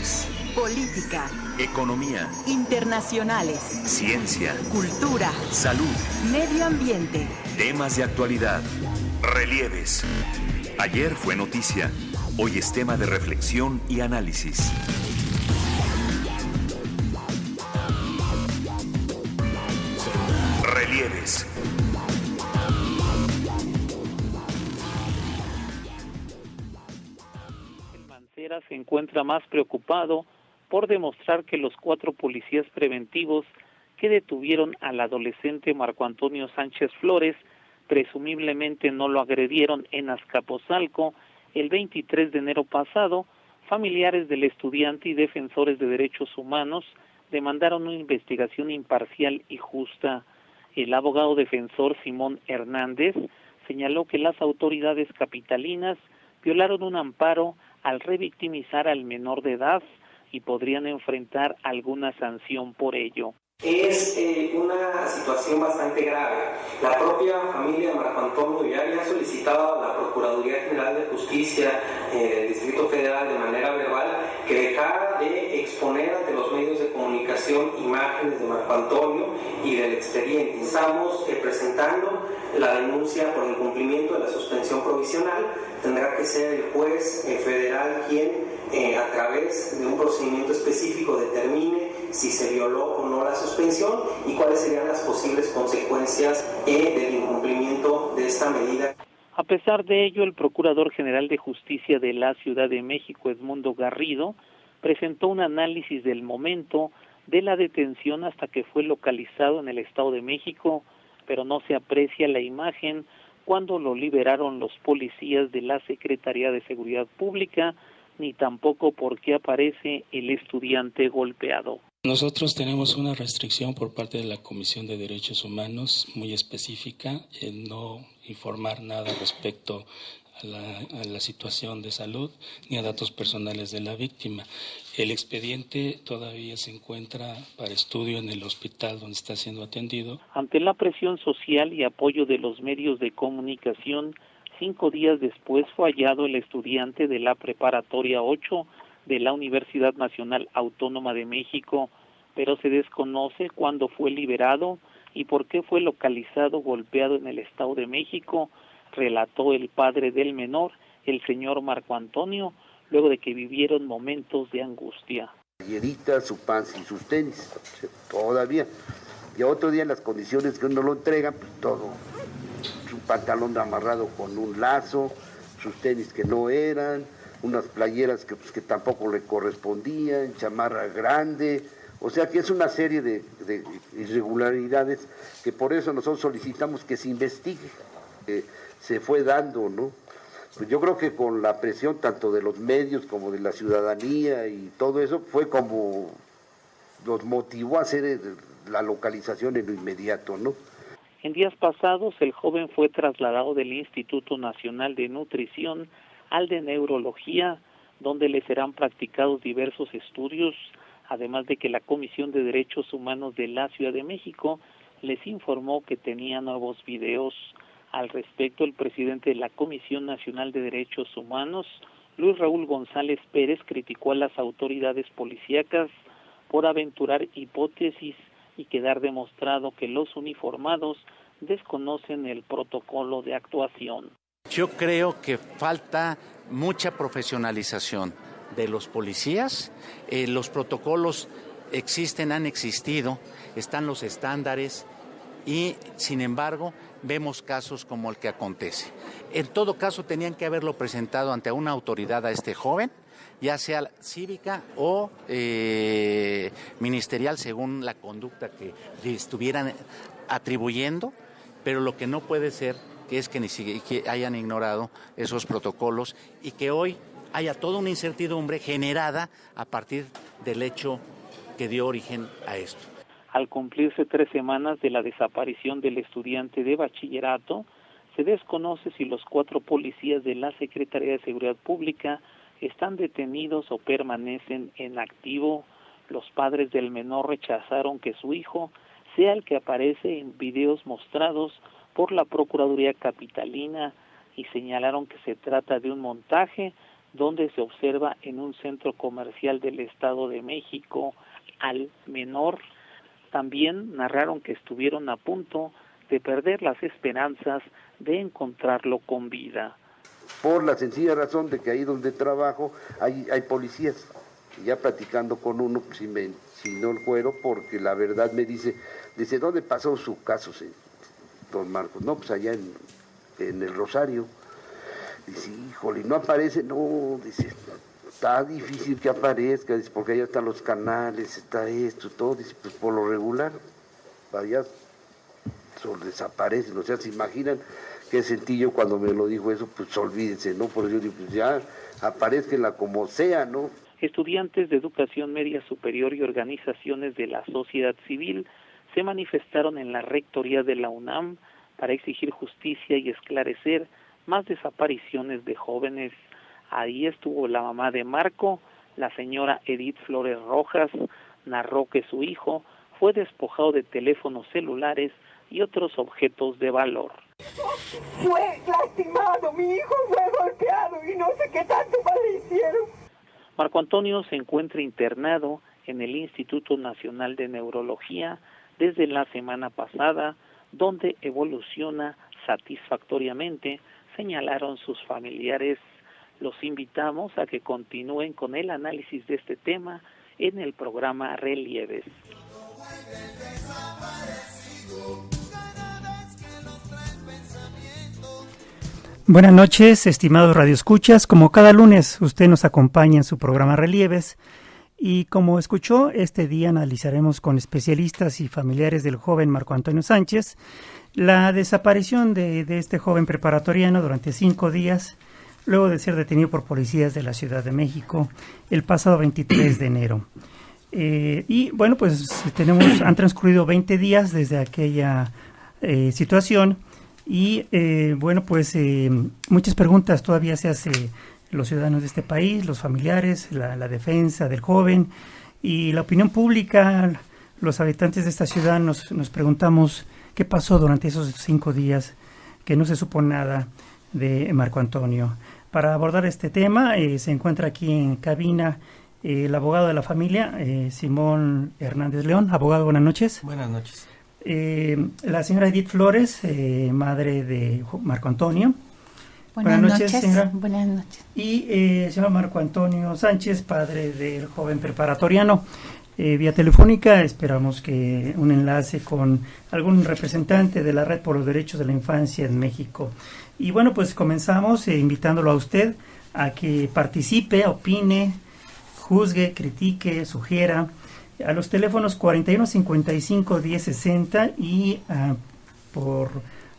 sociales, política, economía, internacionales, ciencia, cultura, salud, medio ambiente, temas de actualidad, relieves. Ayer fue noticia, hoy es tema de reflexión y análisis. Relieves. El Mancera se encuentra más preocupado por demostrar que los 4 policías preventivos que detuvieron al adolescente Marco Antonio Sánchez Flores presumiblemente no lo agredieron en Azcapotzalco el 23 de enero pasado. Familiares del estudiante y defensores de derechos humanos demandaron una investigación imparcial y justa. El abogado defensor Simón Hernández señaló que las autoridades capitalinas violaron un amparo al revictimizar al menor de edad y podrían enfrentar alguna sanción por ello. Es una situación bastante grave. La propia familia de Marco Antonio ya había solicitado a la Procuraduría General de Justicia del Distrito Federal de manera verbal que dejara de exponer ante los medios de comunicación imágenes de Marco Antonio y del expediente. Estamos presentando la denuncia por incumplimiento de la suspensión provisional. Tendrá que ser el juez federal quien a través de un procedimiento específico determine si se violó o no la suspensión y cuáles serían las posibles consecuencias del incumplimiento de esta medida. A pesar de ello, el Procurador General de Justicia de la Ciudad de México, Edmundo Garrido, presentó un análisis del momento de la detención hasta que fue localizado en el Estado de México, pero no se aprecia la imagen cuando lo liberaron los policías de la Secretaría de Seguridad Pública, ni tampoco por qué aparece el estudiante golpeado. Nosotros tenemos una restricción por parte de la Comisión de Derechos Humanos muy específica en no informar nada respecto a la situación de salud ni a datos personales de la víctima. El expediente todavía se encuentra para estudio en el hospital donde está siendo atendido. Ante la presión social y apoyo de los medios de comunicación, 5 días después fue hallado el estudiante de la Preparatoria 8 de la Universidad Nacional Autónoma de México, pero se desconoce cuándo fue liberado y por qué fue localizado golpeado en el Estado de México, relató el padre del menor, el señor Marco Antonio, luego de que vivieron momentos de angustia. Su pants y sus tenis, todavía. Y otro día en las condiciones que uno lo entrega, pues todo. Su pantalón amarrado con un lazo, sus tenis que no eran, unas playeras que tampoco le correspondían, chamarra grande, o sea que es una serie de irregularidades que por eso nosotros solicitamos que se investigue, se fue dando, ¿no? Pues yo creo que con la presión tanto de los medios como de la ciudadanía y todo eso fue como los motivó a hacer la localización en lo inmediato, ¿no? En días pasados, el joven fue trasladado del Instituto Nacional de Nutrición al de Neurología, donde le serán practicados diversos estudios, además de que la Comisión de Derechos Humanos de la Ciudad de México les informó que tenía nuevos videos. Al respecto, el presidente de la Comisión Nacional de Derechos Humanos, Luis Raúl González Pérez, criticó a las autoridades policíacas por aventurar hipótesis y quedar demostrado que los uniformados desconocen el protocolo de actuación. Yo creo que falta mucha profesionalización de los policías. Los protocolos existen, han existido, están los estándares y, sin embargo, vemos casos como el que acontece. En todo caso, tenían que haberlo presentado ante una autoridad a este joven, ya sea cívica o ministerial, según la conducta que le estuvieran atribuyendo, pero lo que no puede ser es que ni siquiera que hayan ignorado esos protocolos y que hoy haya toda una incertidumbre generada a partir del hecho que dio origen a esto. Al cumplirse 3 semanas de la desaparición del estudiante de bachillerato, se desconoce si los 4 policías de la Secretaría de Seguridad Pública están detenidos o permanecen en activo. Los padres del menor rechazaron que su hijo sea el que aparece en videos mostrados por la Procuraduría Capitalina y señalaron que se trata de un montaje donde se observa en un centro comercial del Estado de México al menor. También narraron que estuvieron a punto de perder las esperanzas de encontrarlo con vida. Por la sencilla razón de que ahí donde trabajo hay policías. Y ya platicando con uno, pues sí me encinó el cuero, porque la verdad me dice, ¿dónde pasó su caso, don Marcos? No, pues allá en el Rosario. Dice, híjole, ¿no aparece? No, dice, está difícil que aparezca, dice, porque allá están los canales, está esto, todo. Dice, pues por lo regular, allá desaparecen. O sea, ¿se imaginan qué sentí yo cuando me lo dijo eso? Pues olvídense, ¿no? Por eso yo digo, pues ya, aparezcanla como sea, ¿no? Estudiantes de educación media superior y organizaciones de la sociedad civil se manifestaron en la rectoría de la UNAM para exigir justicia y esclarecer más desapariciones de jóvenes. Ahí estuvo la mamá de Marco, la señora Edith Flores Rojas. Narró que su hijo fue despojado de teléfonos celulares y otros objetos de valor. Fue lastimado, mi hijo fue golpeado y no sé qué tanto mal le hicieron. Marco Antonio se encuentra internado en el Instituto Nacional de Neurología desde la semana pasada, donde evoluciona satisfactoriamente, señalaron sus familiares. Los invitamos a que continúen con el análisis de este tema en el programa Relieves. Buenas noches, estimados radioescuchas. Como cada lunes, usted nos acompaña en su programa Relieves. Y como escuchó, este día analizaremos con especialistas y familiares del joven Marco Antonio Sánchez la desaparición de este joven preparatoriano durante 5 días, luego de ser detenido por policías de la Ciudad de México el pasado 23 de enero. Y bueno, pues han transcurrido 20 días desde aquella situación. Y bueno, pues muchas preguntas todavía se hacen los ciudadanos de este país, los familiares, la defensa del joven y la opinión pública. Los habitantes de esta ciudad nos preguntamos qué pasó durante esos 5 días que no se supo nada de Marco Antonio. Para abordar este tema se encuentra aquí en cabina el abogado de la familia, Simón Hernández León. Abogado, buenas noches. Buenas noches. La señora Edith Flores, madre de Marco Antonio. Buenas noches, señora. Buenas noches. Y el señor Marco Antonio Sánchez, padre del joven preparatoriano. Vía telefónica esperamos que un enlace con algún representante de la Red por los Derechos de la Infancia en México. Y bueno, pues comenzamos invitándolo a usted a que participe, opine, juzgue, critique, sugiera a los teléfonos 41 55 10 60 y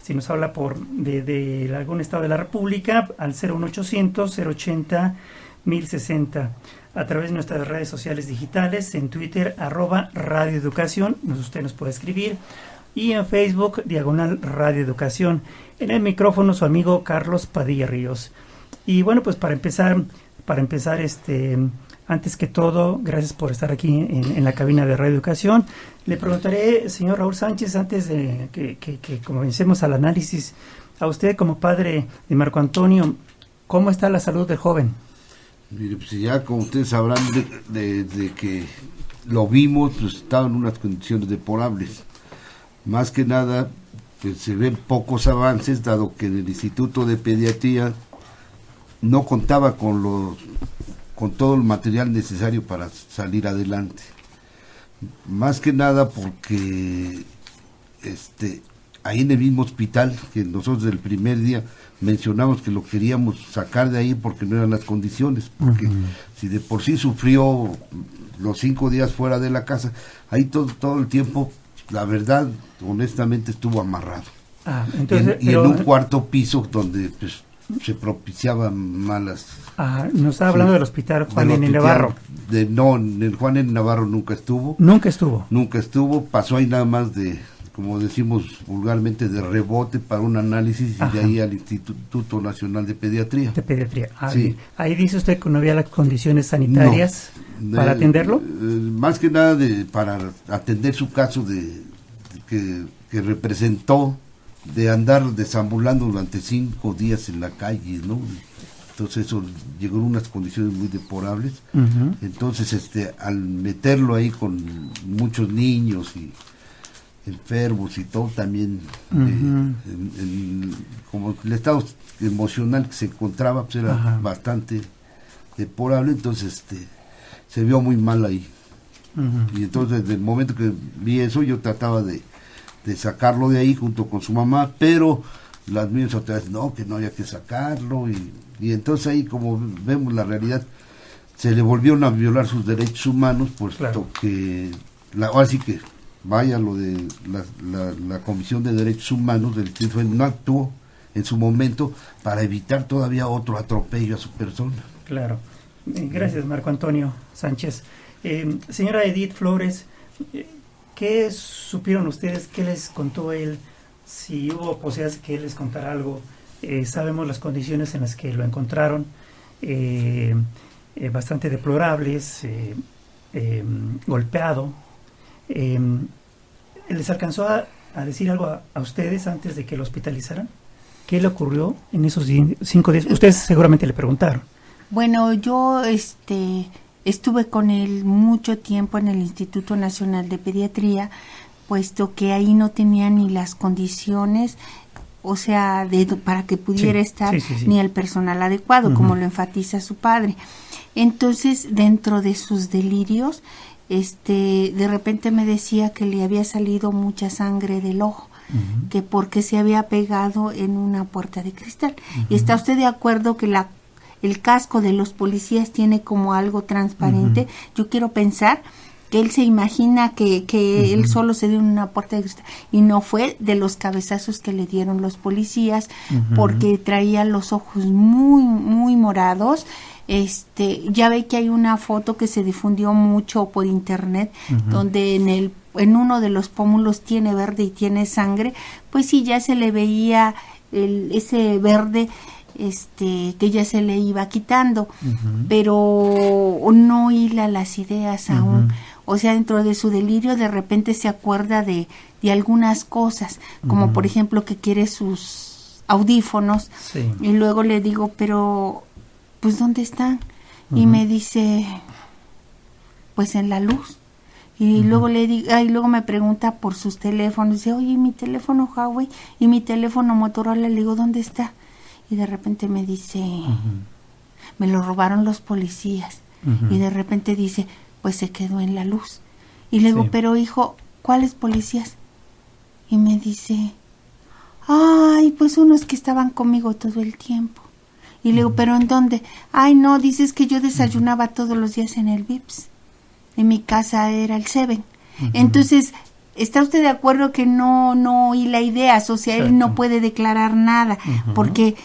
si nos habla de algún estado de la República al 01800 080 1060, a través de nuestras redes sociales digitales, en Twitter @radioeducación, usted nos puede escribir, y en Facebook /radioeducación. En el micrófono su amigo Carlos Padilla Ríos. Y bueno, pues para empezar antes que todo, gracias por estar aquí en la cabina de Radio Educación. Le preguntaré, señor Raúl Sánchez, antes de que comencemos al análisis, a usted como padre de Marco Antonio, ¿cómo está la salud del joven? Mire, pues ya como ustedes sabrán de que lo vimos, pues estaba en unas condiciones deplorables. Más que nada, pues se ven pocos avances, dado que en el Instituto de Pediatría no contaba con todo el material necesario para salir adelante. Más que nada porque ahí en el mismo hospital, que nosotros del primer día mencionamos que lo queríamos sacar de ahí porque no eran las condiciones, porque si de por sí sufrió los 5 días fuera de la casa, ahí todo el tiempo, la verdad, honestamente estuvo amarrado. Entonces, en un cuarto piso donde pues se propiciaban malas. Nos está hablando del hospital Juan N. Navarro. No, en el Juan N. Navarro nunca estuvo. Nunca estuvo, pasó ahí nada más como decimos vulgarmente, de rebote para un análisis. Ajá. Y de ahí al Instituto Nacional de Pediatría. Sí. Ahí dice usted que no había las condiciones sanitarias para atenderlo. Más que nada para atender su caso que representó de andar desambulando durante 5 días en la calle, ¿no? Entonces eso llegó en unas condiciones muy deplorables. Uh-huh. Entonces al meterlo ahí con muchos niños y enfermos y todo, también como el estado emocional que se encontraba pues era bastante deplorable, entonces se vio muy mal ahí. Y entonces desde el momento que vi eso yo trataba de sacarlo de ahí junto con su mamá, pero las mismas autoridades que no había que sacarlo, y entonces ahí, como vemos la realidad, se le volvieron a violar sus derechos humanos, puesto que ahora sí que vaya lo de la Comisión de Derechos Humanos del Distrito Federal no actuó en su momento para evitar todavía otro atropello a su persona. Claro. Gracias, Marco Antonio Sánchez. Señora Edith Flores, ¿qué supieron ustedes? ¿Qué les contó él? Si hubo posibilidades que él les contara algo. Sabemos las condiciones en las que lo encontraron, bastante deplorables, golpeado. ¿Les alcanzó a decir algo a ustedes antes de que lo hospitalizaran? ¿Qué le ocurrió en esos 5 días? Ustedes seguramente le preguntaron. Bueno, yo estuve con él mucho tiempo en el Instituto Nacional de Pediatría, puesto que ahí no tenía ni las condiciones, o sea, para que pudiera estar ni el personal adecuado, como lo enfatiza su padre. Entonces, dentro de sus delirios, de repente me decía que le había salido mucha sangre del ojo, que porque se había pegado en una puerta de cristal. ¿Y está usted de acuerdo que el casco de los policías tiene como algo transparente? Yo quiero pensar que él se imagina que él solo se dio en una puerta de cristal, y no fue de los cabezazos que le dieron los policías, porque traía los ojos muy, muy morados. Ya ve que hay una foto que se difundió mucho por internet, donde en uno de los pómulos tiene verde y tiene sangre. Pues sí, ya se le veía ese verde, que ya se le iba quitando, pero no hila las ideas aún. O sea, dentro de su delirio de repente se acuerda de algunas cosas, como por ejemplo que quiere sus audífonos, y luego le digo, pero pues ¿dónde están? Y me dice, pues en la luz. Y luego le digo, y luego me pregunta por sus teléfonos, dice, oye, mi teléfono Huawei y mi teléfono Motorola, le digo, ¿dónde está? Y de repente me dice, me lo robaron los policías. Y de repente dice, pues se quedó en la luz. Y le digo, pero hijo, ¿cuáles policías? Y me dice, ay, pues unos que estaban conmigo todo el tiempo. Y le digo, ¿pero en dónde? Ay, no, dices que yo desayunaba todos los días en el Vips. En mi casa era el Seven. Entonces, ¿está usted de acuerdo que no hila ideas? O sea, él no puede declarar nada, porque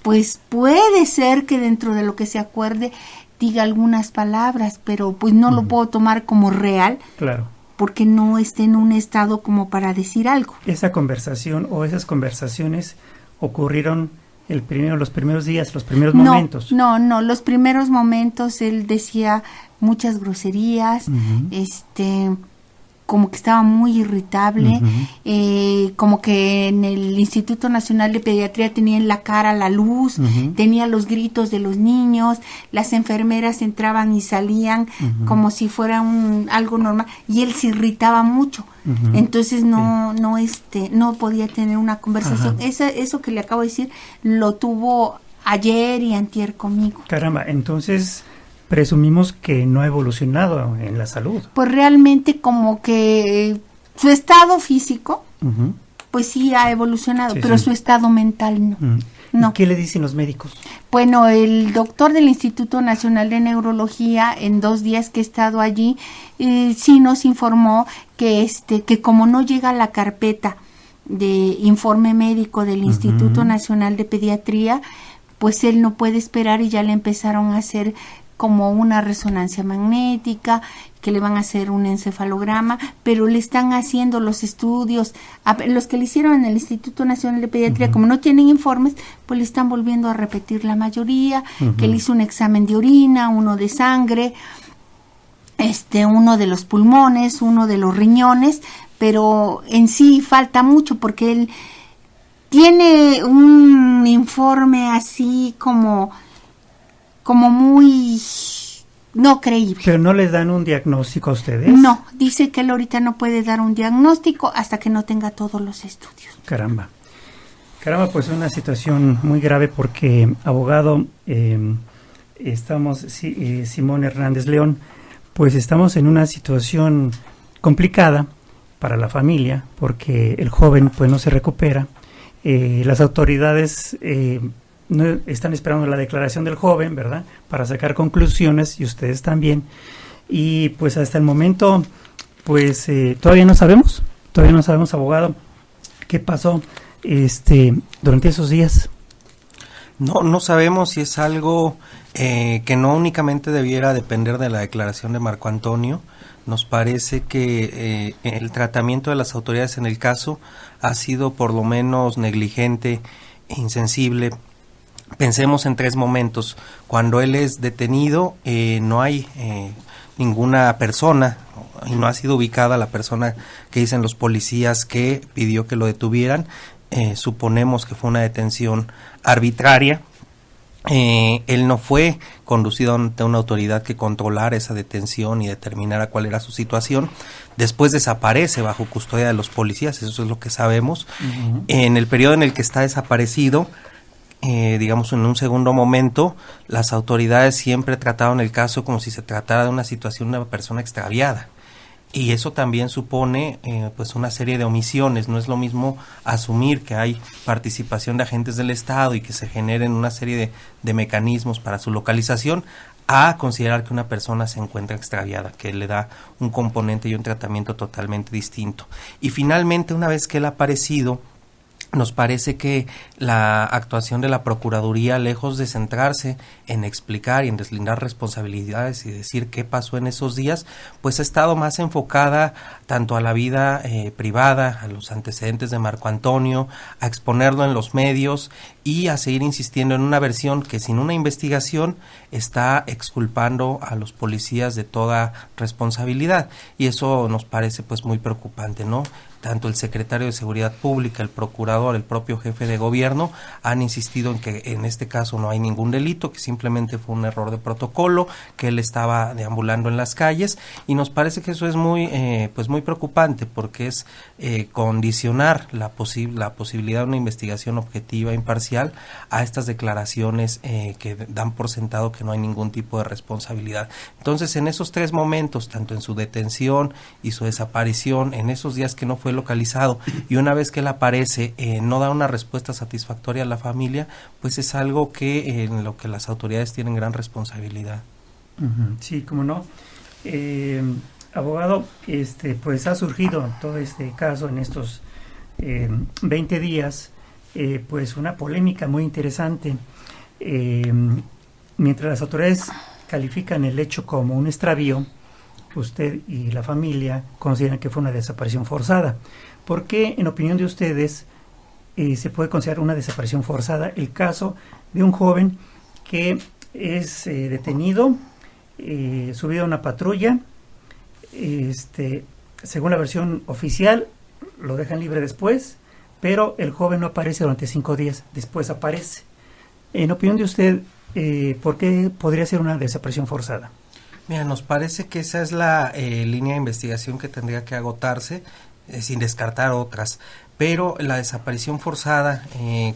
pues puede ser que dentro de lo que se acuerde diga algunas palabras, pero pues no lo puedo tomar como real. Claro. Porque no esté en un estado como para decir algo. Esa conversación o esas conversaciones ocurrieron los primeros días, los primeros momentos. No, los primeros momentos él decía muchas groserías, como que estaba muy irritable, como que en el Instituto Nacional de Pediatría tenía en la cara la luz, tenía los gritos de los niños, las enfermeras entraban y salían como si fuera algo normal, y él se irritaba mucho. Entonces no podía tener una conversación. Eso que le acabo de decir lo tuvo ayer y antier conmigo. Caramba, entonces presumimos que no ha evolucionado en la salud. Pues realmente como que su estado físico, pues sí ha evolucionado, pero su estado mental no. No. ¿Qué le dicen los médicos? Bueno, el doctor del Instituto Nacional de Neurología, en 2 días que he estado allí, sí nos informó que como no llega la carpeta de informe médico del Instituto Nacional de Pediatría, pues él no puede esperar, y ya le empezaron a hacer como una resonancia magnética, que le van a hacer un encefalograma, pero le están haciendo los estudios, los que le hicieron en el Instituto Nacional de Pediatría, como no tienen informes, pues le están volviendo a repetir la mayoría, que le hizo un examen de orina, uno de sangre, uno de los pulmones, uno de los riñones, pero en sí falta mucho porque él tiene un informe así como muy no creíble. ¿Pero no les dan un diagnóstico a ustedes? No, dice que él ahorita no puede dar un diagnóstico hasta que no tenga todos los estudios. Caramba, pues una situación muy grave porque, abogado, Simón Hernández León, pues estamos en una situación complicada para la familia porque el joven pues no se recupera. Las autoridades no están esperando la declaración del joven, ¿verdad?, para sacar conclusiones, y ustedes también. Y pues hasta el momento, pues todavía no sabemos, abogado, qué pasó durante esos días. No sabemos si es algo que no únicamente debiera depender de la declaración de Marco Antonio. Nos parece que el tratamiento de las autoridades en el caso ha sido por lo menos negligente e insensible. Pensemos en 3 momentos. Cuando él es detenido, no hay ninguna persona y no ha sido ubicada la persona que dicen los policías que pidió que lo detuvieran. Suponemos que fue una detención arbitraria. Él no fue conducido ante una autoridad que controlara esa detención y determinara cuál era su situación. Después desaparece bajo custodia de los policías, eso es lo que sabemos. Uh-huh. En el periodo en el que está desaparecido, digamos en un segundo momento, las autoridades siempre trataron el caso como si se tratara de una situación de una persona extraviada. Y eso también supone pues una serie de omisiones. No es lo mismo asumir que hay participación de agentes del Estado y que se generen una serie de mecanismos para su localización, a considerar que una persona se encuentra extraviada, que le da un componente y un tratamiento totalmente distinto. Y finalmente, una vez que él ha aparecido, nos parece que la actuación de la Procuraduría, lejos de centrarse en explicar y en deslindar responsabilidades y decir qué pasó en esos días, pues ha estado más enfocada tanto a la vida privada, a los antecedentes de Marco Antonio, a exponerlo en los medios y a seguir insistiendo en una versión que sin una investigación está exculpando a los policías de toda responsabilidad. Y eso nos parece pues muy preocupante, ¿no? Tanto el secretario de Seguridad Pública, el procurador, el propio jefe de gobierno han insistido en que en este caso no hay ningún delito, que simplemente fue un error de protocolo, que él estaba deambulando en las calles, y nos parece que eso es muy preocupante, porque es condicionar la posibilidad de una investigación objetiva e imparcial a estas declaraciones que dan por sentado que no hay ningún tipo de responsabilidad. Entonces, en esos 3 momentos, tanto en su detención y su desaparición, en esos días que no fue localizado, y una vez que él aparece no da una respuesta satisfactoria a la familia, pues es algo que en lo que las autoridades tienen gran responsabilidad. Uh-huh. Sí, cómo no. Abogado, pues ha surgido todo este caso en estos 20 días, pues una polémica muy interesante. Mientras las autoridades califican el hecho como un extravío, usted y la familia consideran que fue una desaparición forzada. ¿Por qué, en opinión de ustedes, se puede considerar una desaparición forzada el caso de un joven que es detenido, subido a una patrulla, según la versión oficial, lo dejan libre después, pero el joven no aparece durante 5 días, después aparece? En opinión de usted, ¿por qué podría ser una desaparición forzada? Mira, nos parece que esa es la línea de investigación que tendría que agotarse, sin descartar otras, pero la desaparición forzada,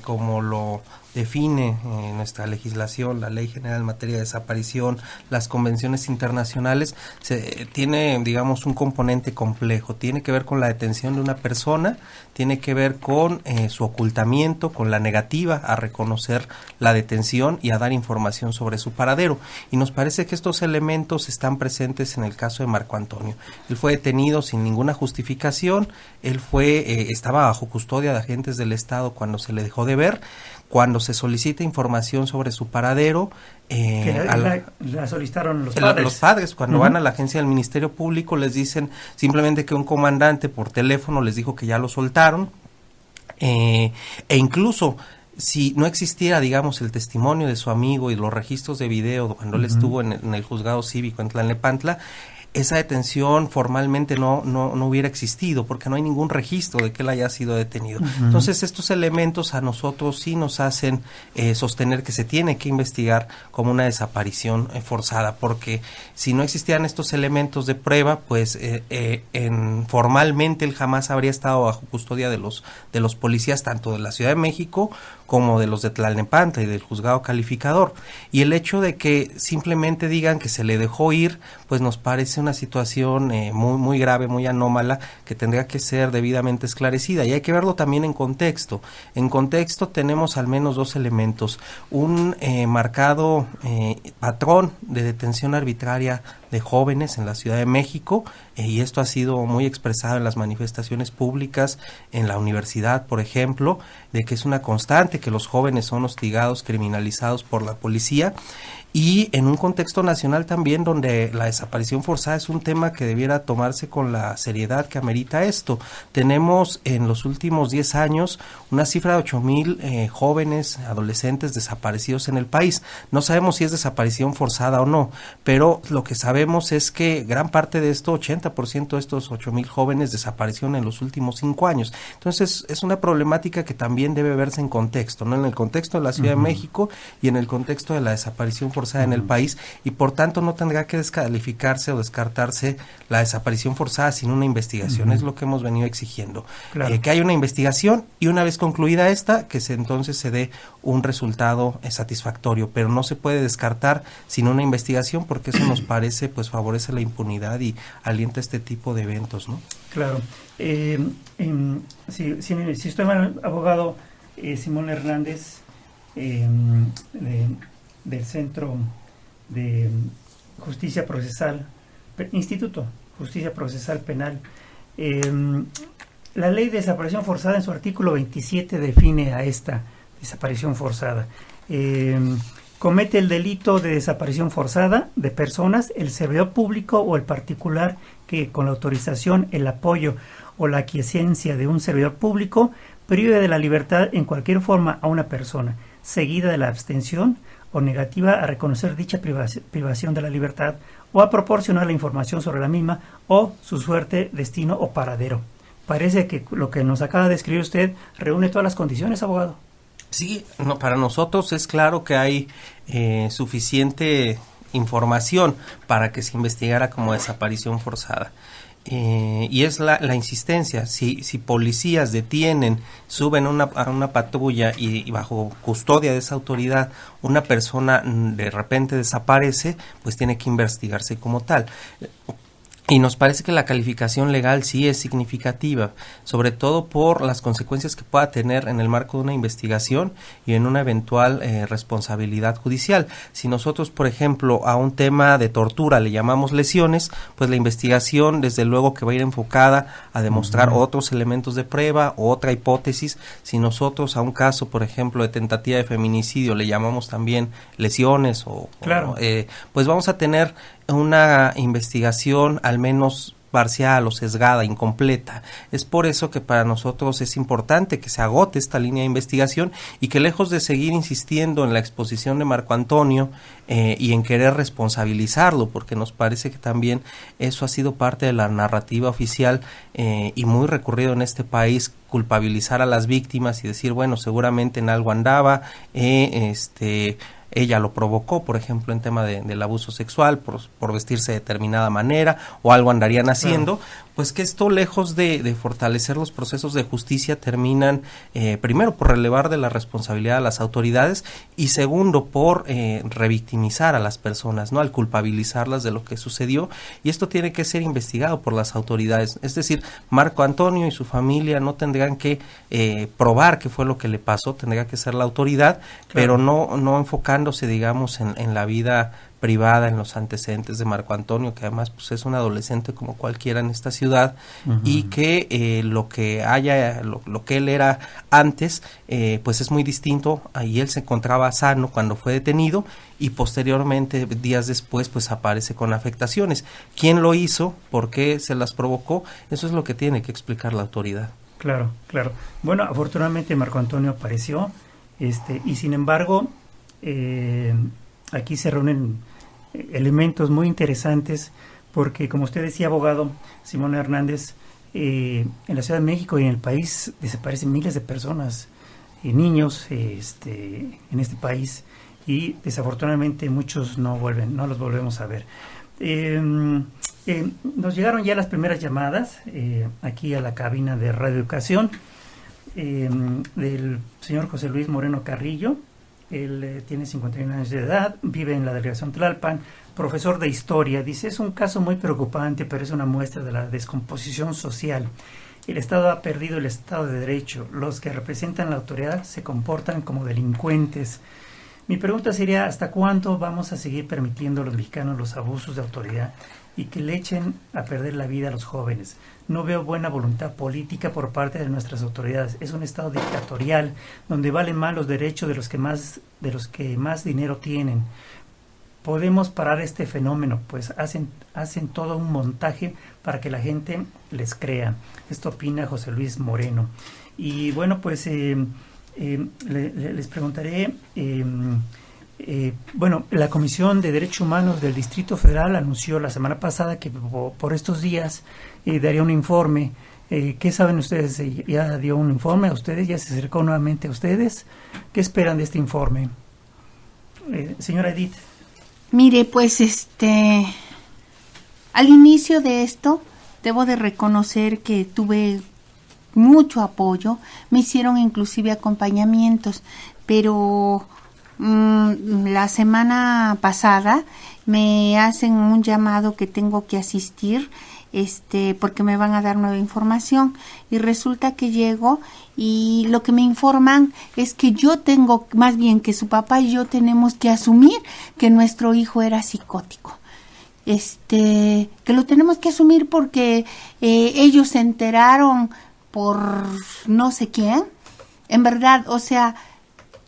como lo define nuestra legislación, la Ley General en materia de desaparición, las convenciones internacionales, tiene, digamos, un componente complejo. Tiene que ver con la detención de una persona, tiene que ver con su ocultamiento, con la negativa a reconocer la detención y a dar información sobre su paradero. Y nos parece que estos elementos están presentes en el caso de Marco Antonio. Él fue detenido sin ninguna justificación, él estaba bajo custodia de agentes del Estado cuando se le dejó de ver. Cuando se solicita información sobre su paradero, la solicitaron los padres. Los padres, cuando van a la agencia del Ministerio Público, les dicen simplemente que un comandante por teléfono les dijo que ya lo soltaron, e incluso si no existiera, digamos, el testimonio de su amigo y los registros de video cuando él estuvo en el juzgado cívico en Tlalnepantla, esa detención formalmente no hubiera existido, porque no hay ningún registro de que él haya sido detenido. Entonces, estos elementos a nosotros sí nos hacen sostener que se tiene que investigar como una desaparición forzada, porque si no existían estos elementos de prueba, pues formalmente él jamás habría estado bajo custodia de los policías, tanto de la Ciudad de México como de los de Tlalnepantla y del juzgado calificador. Y el hecho de que simplemente digan que se le dejó ir, pues nos parece una situación muy, muy grave, muy anómala, que tendría que ser debidamente esclarecida. Y hay que verlo también en contexto. En contexto tenemos al menos dos elementos. Un marcado patrón de detención arbitraria de jóvenes en la Ciudad de México, y esto ha sido muy expresado en las manifestaciones públicas, en la universidad, por ejemplo, de que es una constante que los jóvenes son hostigados, criminalizados por la policía, y en un contexto nacional también donde la desaparición forzada es un tema que debiera tomarse con la seriedad que amerita esto. Tenemos en los últimos 10 años una cifra de 8,000 jóvenes, adolescentes desaparecidos en el país. No sabemos si es desaparición forzada o no, pero lo que sabemos es que gran parte de esto, 80% de estos 8,000 jóvenes desaparecieron en los últimos 5 años. Entonces es una problemática que también debe verse en contexto, ¿no? En el contexto de la Ciudad de México y en el contexto de la desaparición forzada en el país, y por tanto no tendrá que descalificarse o descartarse la desaparición forzada sin una investigación. Es lo que hemos venido exigiendo. Claro. Que haya una investigación y una vez concluida esta, que entonces se dé un resultado satisfactorio, pero no se puede descartar sin una investigación, porque eso nos parece pues favorece la impunidad y alienta este tipo de eventos, ¿no? Claro. Si estoy mal, abogado Simón Hernández, del Centro de Justicia Procesal, Instituto Justicia Procesal Penal. La ley de desaparición forzada en su artículo 27 define a esta desaparición forzada. Comete el delito de desaparición forzada de personas el servidor público o el particular que con la autorización, el apoyo o la aquiescencia de un servidor público prive de la libertad en cualquier forma a una persona, seguida de la abstención o negativa a reconocer dicha privación de la libertad o a proporcionar la información sobre la misma o su suerte, destino o paradero. Parece que lo que nos acaba de escribir usted reúne todas las condiciones, abogado. Sí, no, para nosotros es claro que hay suficiente información para que se investigara como desaparición forzada. Y es la insistencia, si policías detienen, suben a una patrulla y bajo custodia de esa autoridad una persona de repente desaparece, pues tiene que investigarse como tal. Y nos parece que la calificación legal sí es significativa, sobre todo por las consecuencias que pueda tener en el marco de una investigación y en una eventual responsabilidad judicial. Si nosotros, por ejemplo, a un tema de tortura le llamamos lesiones, pues la investigación desde luego que va a ir enfocada a demostrar otros elementos de prueba o otra hipótesis. Si nosotros a un caso, por ejemplo, de tentativa de feminicidio le llamamos también lesiones pues vamos a tener una investigación al menos parcial o sesgada, incompleta. Es por eso que para nosotros es importante que se agote esta línea de investigación y que lejos de seguir insistiendo en la exposición de Marco Antonio y en querer responsabilizarlo, porque nos parece que también eso ha sido parte de la narrativa oficial y muy recurrido en este país, culpabilizar a las víctimas y decir, bueno, seguramente en algo andaba, ella lo provocó, por ejemplo, en tema del abuso sexual, por vestirse de determinada manera, o algo andarían haciendo, pues que esto, lejos de fortalecer los procesos de justicia, terminan, primero, por relevar de la responsabilidad a las autoridades, y segundo, por revictimizar a las personas, ¿no? Al culpabilizarlas de lo que sucedió, y esto tiene que ser investigado por las autoridades. Es decir, Marco Antonio y su familia no tendrán que probar qué fue lo que le pasó, tendrá que ser la autoridad, pero no enfocar digamos en la vida privada, en los antecedentes de Marco Antonio, que además pues es un adolescente como cualquiera en esta ciudad, y que lo que él era antes pues es muy distinto, y él se encontraba sano cuando fue detenido y posteriormente, días después, pues aparece con afectaciones. ¿Quién lo hizo? ¿Por qué se las provocó? Eso es lo que tiene que explicar la autoridad. Claro. Bueno, afortunadamente Marco Antonio apareció, y sin embargo aquí se reúnen elementos muy interesantes porque como usted decía, abogado Simón Hernández, en la Ciudad de México y en el país desaparecen miles de personas y niños en este país, y desafortunadamente muchos no los volvemos a ver. Nos llegaron ya las primeras llamadas aquí a la cabina de Radio Educación del señor José Luis Moreno Carrillo. Él tiene 51 años de edad, vive en la delegación Tlalpan, profesor de historia. Dice, es un caso muy preocupante, pero es una muestra de la descomposición social. El Estado ha perdido el Estado de Derecho. Los que representan la autoridad se comportan como delincuentes. Mi pregunta sería, ¿hasta cuándo vamos a seguir permitiendo a los mexicanos los abusos de autoridad y que le echen a perder la vida a los jóvenes? No veo buena voluntad política por parte de nuestras autoridades. Es un Estado dictatorial donde valen más los derechos de los que más dinero tienen. Podemos parar este fenómeno, pues hacen todo un montaje para que la gente les crea. Esto opina José Luis Moreno. Y bueno, pues les preguntaré, bueno, la Comisión de Derechos Humanos del Distrito Federal anunció la semana pasada que por estos días daría un informe. ¿Qué saben ustedes? ¿Ya dio un informe a ustedes? ¿Ya se acercó nuevamente a ustedes? ¿Qué esperan de este informe? Señora Edith. Mire, pues al inicio de esto, debo de reconocer que tuve mucho apoyo, me hicieron inclusive acompañamientos, pero la semana pasada me hacen un llamado que tengo que asistir, porque me van a dar nueva información, y resulta que llego y lo que me informan es que más bien que su papá y yo tenemos que asumir que nuestro hijo era psicótico. Que lo tenemos que asumir porque ellos se enteraron por no sé quién. En verdad, o sea,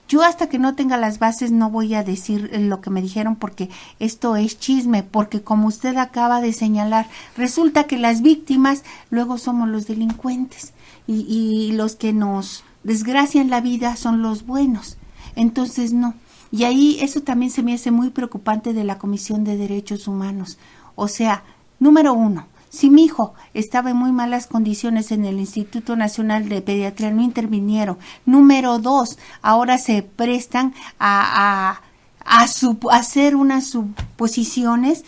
yo hasta que no tenga las bases no voy a decir lo que me dijeron, porque esto es chisme, porque como usted acaba de señalar, resulta que las víctimas luego somos los delincuentes y los que nos desgracian la vida son los buenos. Entonces no. Y ahí eso también se me hace muy preocupante de la Comisión de Derechos Humanos. O sea, número 1, si mi hijo estaba en muy malas condiciones en el Instituto Nacional de Pediatría, no intervinieron. Número 2, ahora se prestan a hacer unas suposiciones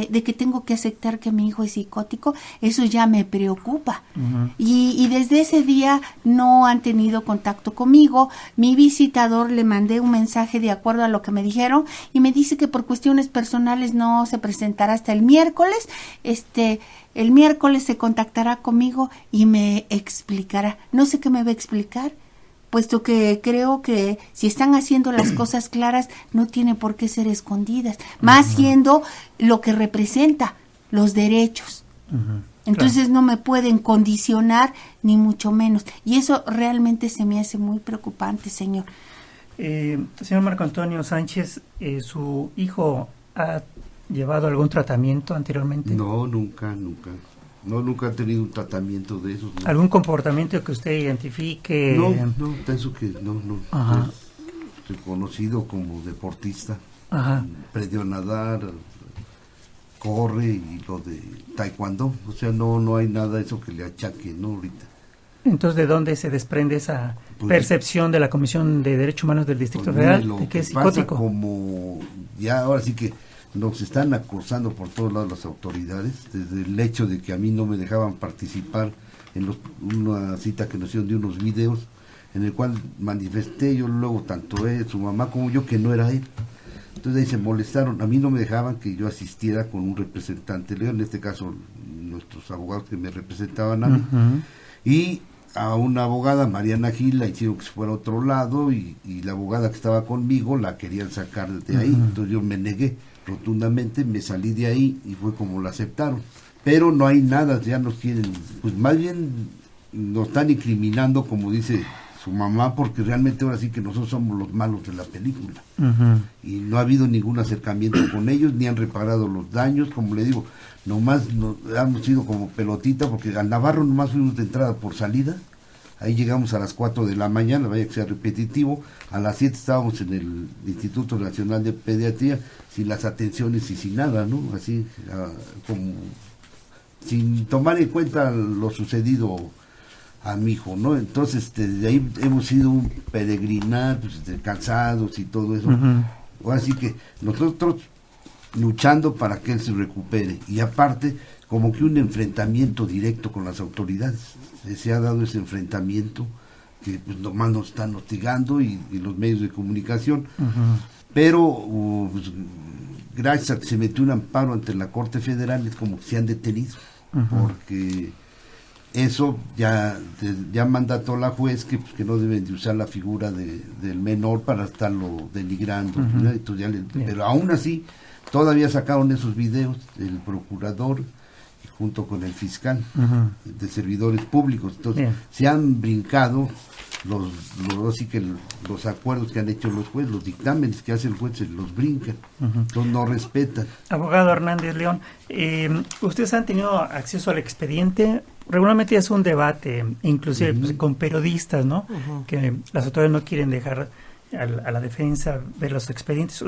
de que tengo que aceptar que mi hijo es psicótico. Eso ya me preocupa. Uh-huh. Y desde ese día no han tenido contacto conmigo. Mi visitador le mandé un mensaje de acuerdo a lo que me dijeron y me dice que por cuestiones personales no se presentará hasta el miércoles. El miércoles se contactará conmigo y me explicará. No sé qué me va a explicar, puesto que creo que si están haciendo las cosas claras, no tiene por qué ser escondidas, más siendo lo que representa los derechos. Uh-huh. Entonces claro, no me pueden condicionar, ni mucho menos. Y eso realmente se me hace muy preocupante, señor. Señor Marco Antonio Sánchez, ¿su hijo ha llevado algún tratamiento anteriormente? No, nunca. No, nunca ha tenido un tratamiento de esos. ¿No? ¿Algún comportamiento que usted identifique? No, pienso que no. Ajá. Es reconocido como deportista. Ajá. Aprendió a nadar, corre, y lo de taekwondo. O sea, no hay nada de eso que le achaque, ¿no? Ahorita. Entonces, ¿de dónde se desprende esa percepción de la Comisión de Derechos Humanos del Distrito Federal de que es psicótico? Pasa como ya ahora sí que nos están acosando por todos lados las autoridades, desde el hecho de que a mí no me dejaban participar en una cita que nos hicieron de unos videos, en el cual manifesté yo luego, tanto él, su mamá como yo, que no era él. Entonces ahí se molestaron, a mí no me dejaban que yo asistiera con un representante legal, en este caso nuestros abogados que me representaban a mí, uh-huh, y a una abogada, Mariana Gil, la hicieron que se fuera a otro lado, y la abogada que estaba conmigo la querían sacar de ahí, uh-huh, entonces yo me negué rotundamente, me salí de ahí y fue como lo aceptaron. Pero no hay nada, ya nos quieren, pues más bien nos están incriminando, como dice su mamá, porque realmente ahora sí que nosotros somos los malos de la película. Uh-huh. Y no ha habido ningún acercamiento con ellos, ni han reparado los daños, como le digo, nomás hemos sido como pelotita, porque al Navarro nomás fuimos de entrada por salida, ahí llegamos a las 4 de la mañana, vaya que sea repetitivo, a las 7 estábamos en el Instituto Nacional de Pediatría, sin las atenciones y sin nada, ¿no? Así, como sin tomar en cuenta lo sucedido a mi hijo, ¿no? Entonces, de ahí hemos ido un peregrinar, pues, cansados y todo eso. Ahora sí que nosotros luchando para que él se recupere, y aparte, como que un enfrentamiento directo con las autoridades. Se ha dado ese enfrentamiento que pues nomás nos están hostigando y los medios de comunicación, pero pues, gracias a que se metió un amparo ante la Corte Federal, es como que se han detenido, porque eso ya mandató la juez que no deben de usar la figura del menor para estarlo denigrando, entonces pero aún así todavía sacaron esos videos del procurador junto con el fiscal de servidores públicos. Entonces se han brincado los acuerdos que han hecho los jueces, los dictámenes que hace el juez, se los brincan, entonces no respetan. Abogado Hernández León, ¿ustedes han tenido acceso al expediente? Regularmente es un debate, inclusive pues, con periodistas, ¿no? Que las autoridades no quieren dejar a la defensa ver los expedientes.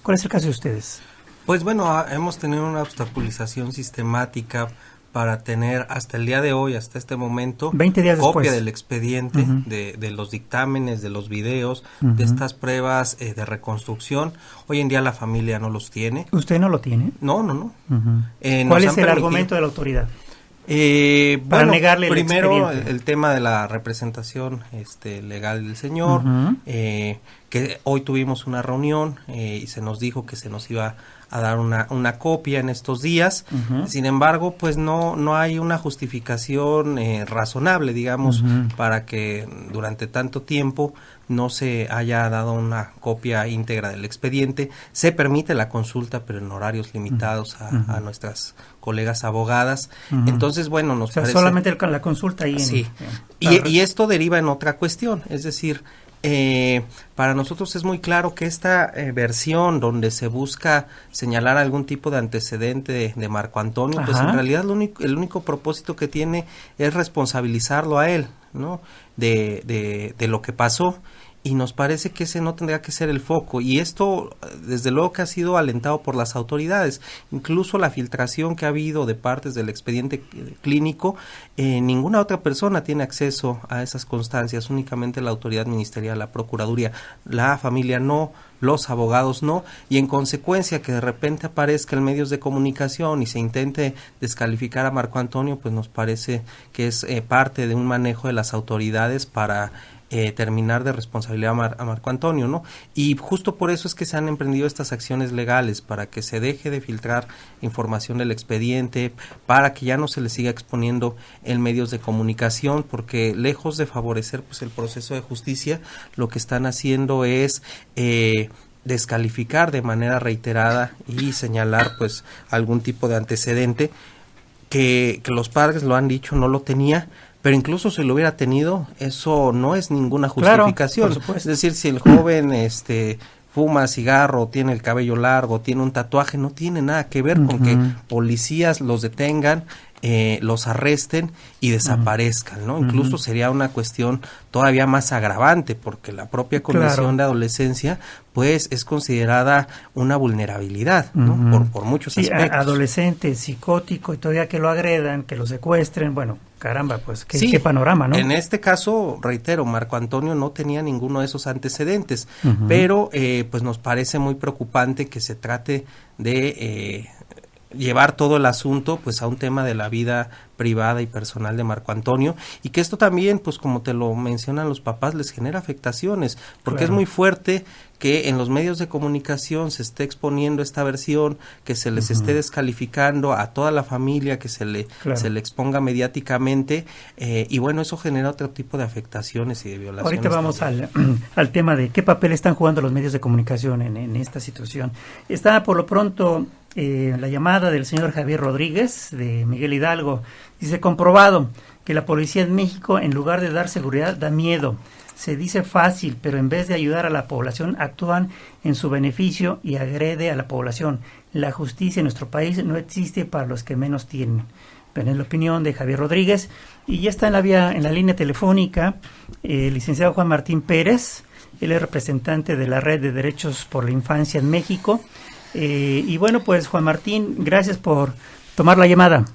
¿Cuál es el caso de ustedes? Pues bueno, hemos tenido una obstaculización sistemática para tener hasta el día de hoy, hasta este momento, 20 días copia después del expediente, de los dictámenes, de los videos, de estas pruebas de reconstrucción. Hoy en día la familia no los tiene. ¿Usted no lo tiene? No. ¿Cuál es el argumento de la autoridad? Para negarle primero el tema de la representación legal del señor, que hoy tuvimos una reunión y se nos dijo que se nos iba a dar una copia en estos días. Sin embargo, pues no hay una justificación razonable, digamos, para que durante tanto tiempo no se haya dado una copia íntegra del expediente. Se permite la consulta, pero en horarios limitados a nuestras colegas abogadas. Entonces, bueno, nos parece... solamente la consulta ahí. Sí, y esto deriva en otra cuestión, es decir, para nosotros es muy claro que esta versión donde se busca señalar algún tipo de antecedente de Marco Antonio, pues en realidad el único propósito que tiene es responsabilizarlo a él, ¿no? De lo que pasó. Y nos parece que ese no tendría que ser el foco, y esto desde luego que ha sido alentado por las autoridades. Incluso la filtración que ha habido de partes del expediente clínico, ninguna otra persona tiene acceso a esas constancias, únicamente la autoridad ministerial, la procuraduría, la familia no, los abogados no, y en consecuencia que de repente aparezca en medios de comunicación y se intente descalificar a Marco Antonio, pues nos parece que es parte de un manejo de las autoridades para terminar de responsabilidad a Marco Antonio, ¿no? Y justo por eso es que se han emprendido estas acciones legales, para que se deje de filtrar información del expediente, para que ya no se le siga exponiendo en medios de comunicación, porque lejos de favorecer pues el proceso de justicia, lo que están haciendo es descalificar de manera reiterada y señalar pues algún tipo de antecedente que los padres lo han dicho no lo tenía, pero incluso si lo hubiera tenido, eso no es ninguna justificación. Claro, es decir, si el joven fuma cigarro, tiene el cabello largo, tiene un tatuaje, no tiene nada que ver con que policías los detengan, los arresten y desaparezcan, ¿no? Incluso sería una cuestión todavía más agravante, porque la propia condición de adolescencia pues es considerada una vulnerabilidad, ¿no? Por muchos aspectos. Adolescente, psicótico, y todavía que lo agredan, que lo secuestren, bueno, caramba, pues qué panorama, ¿no? En este caso, reitero, Marco Antonio no tenía ninguno de esos antecedentes, pero pues nos parece muy preocupante que se trate de llevar todo el asunto pues a un tema de la vida privada y personal de Marco Antonio, y que esto también, pues como te lo mencionan los papás, les genera afectaciones, porque es muy fuerte que en los medios de comunicación se esté exponiendo esta versión, que se les esté descalificando a toda la familia, que se le exponga mediáticamente, y bueno, eso genera otro tipo de afectaciones y de violaciones. Ahorita vamos al tema de qué papel están jugando los medios de comunicación en esta situación. Está por lo pronto la llamada del señor Javier Rodríguez de Miguel Hidalgo. Dice: comprobado que la policía en México, en lugar de dar seguridad, da miedo. Se dice fácil, pero en vez de ayudar a la población, actúan en su beneficio y agrede a la población. La justicia en nuestro país no existe para los que menos tienen. la opinión de Javier Rodríguez. Y ya está en la línea telefónica el licenciado Juan Martín Pérez. Él es representante de la Red de Derechos por la Infancia en México. Y bueno, pues Juan Martín, gracias por tomar la llamada.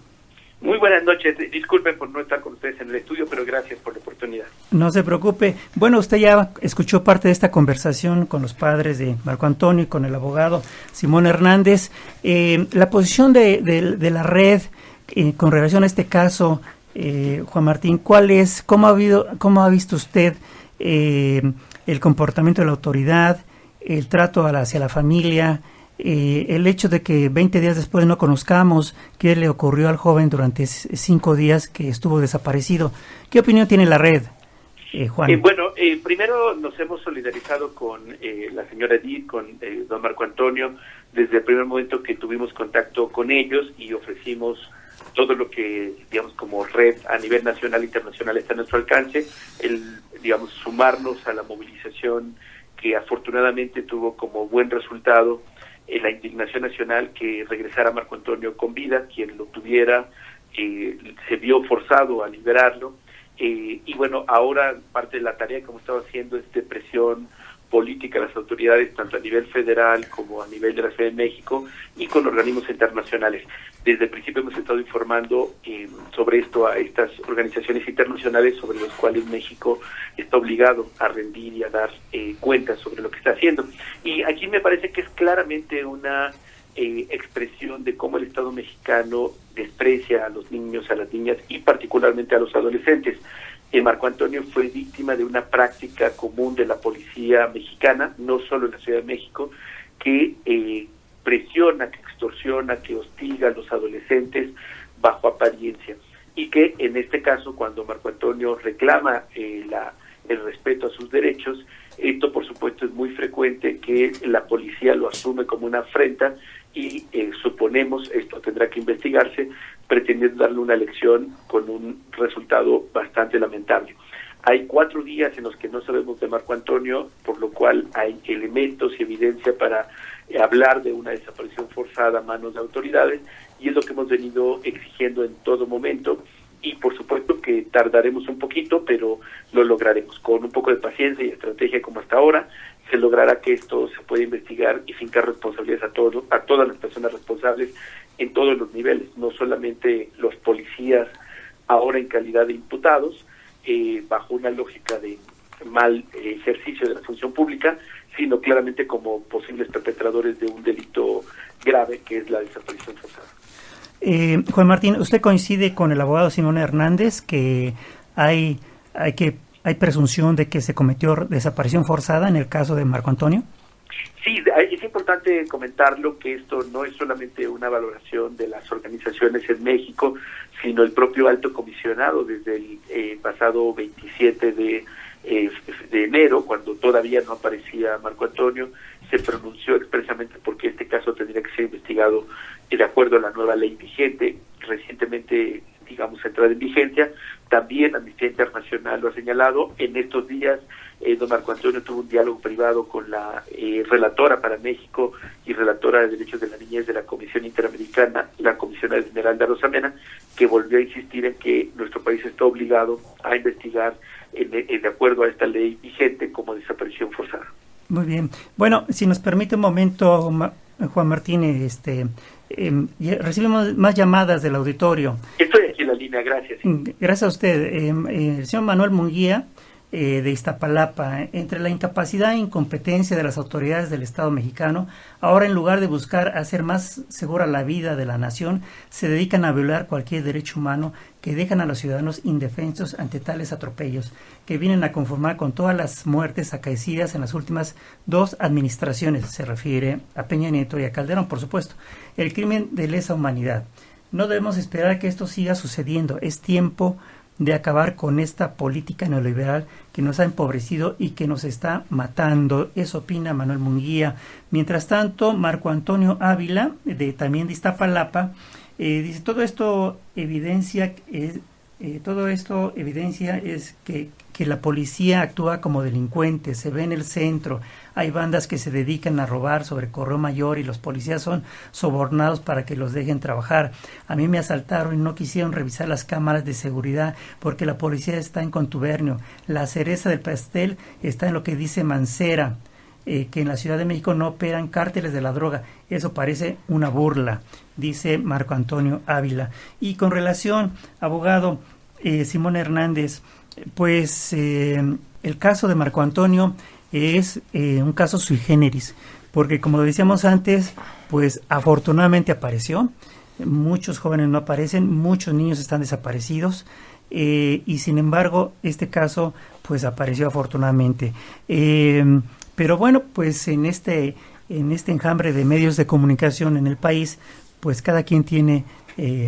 Muy buenas noches. Disculpen por no estar con ustedes en el estudio, pero gracias por la oportunidad. No se preocupe. Bueno, usted ya escuchó parte de esta conversación con los padres de Marco Antonio y con el abogado Simón Hernández. La posición de la red con relación a este caso, Juan Martín, ¿cuál es? ¿Cómo ha visto usted el comportamiento de la autoridad, el trato hacia la familia, el hecho de que 20 días después no conozcamos qué le ocurrió al joven durante 5 días que estuvo desaparecido? ¿Qué opinión tiene la red, Juan? Primero nos hemos solidarizado con la señora Edith, con don Marco Antonio, desde el primer momento que tuvimos contacto con ellos y ofrecimos todo lo que, digamos, como red a nivel nacional e internacional está a nuestro alcance, sumarnos a la movilización que afortunadamente tuvo como buen resultado la indignación nacional que regresara Marco Antonio con vida. Quien lo tuviera se vio forzado a liberarlo, y bueno, ahora parte de la tarea que hemos estado haciendo es de presión política a las autoridades, tanto a nivel federal como a nivel de la Ciudad de México y con organismos internacionales. Desde el principio hemos estado informando sobre esto a estas organizaciones internacionales sobre las cuales México está obligado a rendir y a dar cuentas sobre lo que está haciendo. Y aquí me parece que es claramente una expresión de cómo el Estado mexicano desprecia a los niños, a las niñas y particularmente a los adolescentes. Marco Antonio fue víctima de una práctica común de la policía mexicana, no solo en la Ciudad de México, que presiona, que extorsiona, que hostiga a los adolescentes bajo apariencia. Y que en este caso, cuando Marco Antonio reclama el respeto a sus derechos, esto por supuesto es muy frecuente que la policía lo asume como una afrenta y suponemos, esto tendrá que investigarse, pretendiendo darle una lección con un resultado bastante lamentable. Hay 4 días en los que no sabemos de Marco Antonio, por lo cual hay elementos y evidencia para hablar de una desaparición forzada a manos de autoridades, y es lo que hemos venido exigiendo en todo momento, y por supuesto que tardaremos un poquito, pero lo lograremos. Con un poco de paciencia y estrategia como hasta ahora, se logrará que esto se pueda investigar y fincar responsabilidades a todas las personas responsables en todos los niveles, no solamente los policías ahora en calidad de imputados, bajo una lógica de mal ejercicio de la función pública, sino claramente como posibles perpetradores de un delito grave que es la desaparición forzada. Juan Martín, ¿usted coincide con el abogado Simón Hernández que hay presunción de que se cometió desaparición forzada en el caso de Marco Antonio? Sí, es importante comentarlo, que esto no es solamente una valoración de las organizaciones en México, sino el propio alto comisionado desde el pasado 27 de enero, cuando todavía no aparecía Marco Antonio, se pronunció expresamente porque este caso tendría que ser investigado de acuerdo a la nueva ley vigente, recientemente, entrada en vigencia. También Amnistía Internacional lo ha señalado. En estos días, don Marco Antonio tuvo un diálogo privado con la relatora para México y relatora de Derechos de la Niñez de la Comisión Interamericana, la comisionada Esmeralda Rosamena, que volvió a insistir en que nuestro país está obligado a investigar de acuerdo a esta ley vigente como desaparición forzada. Muy bien. Bueno, si nos permite un momento, Juan Martín, recibimos más llamadas del auditorio. Estoy aquí en la línea, gracias. Gracias a usted. El señor Manuel Munguía, de Iztapalapa, entre la incapacidad e incompetencia de las autoridades del Estado mexicano, ahora en lugar de buscar hacer más segura la vida de la nación, se dedican a violar cualquier derecho humano, que dejan a los ciudadanos indefensos ante tales atropellos, que vienen a conformar con todas las muertes acaecidas en las últimas 2 administraciones, se refiere a Peña Nieto y a Calderón, por supuesto. El crimen de lesa humanidad. No debemos esperar que esto siga sucediendo. Es tiempo de acabar con esta política neoliberal que nos ha empobrecido y que nos está matando. Eso opina Manuel Munguía. Mientras tanto, Marco Antonio Ávila, también de Iztapalapa, dice: todo esto evidencia todo esto evidencia es que la policía actúa como delincuente, se ve en el centro, hay bandas que se dedican a robar sobre Correo Mayor y los policías son sobornados para que los dejen trabajar. A mí me asaltaron y no quisieron revisar las cámaras de seguridad porque la policía está en contubernio. La cereza del pastel está en lo que dice Mancera, que en la Ciudad de México no operan cárteles de la droga. Eso parece una burla, dice Marco Antonio Ávila. Y con relación, abogado Simón Hernández, pues el caso de Marco Antonio es un caso sui generis, porque como decíamos antes, pues afortunadamente apareció, muchos jóvenes no aparecen, muchos niños están desaparecidos, y sin embargo este caso pues apareció afortunadamente. Pero bueno, pues en este enjambre de medios de comunicación en el país, pues cada quien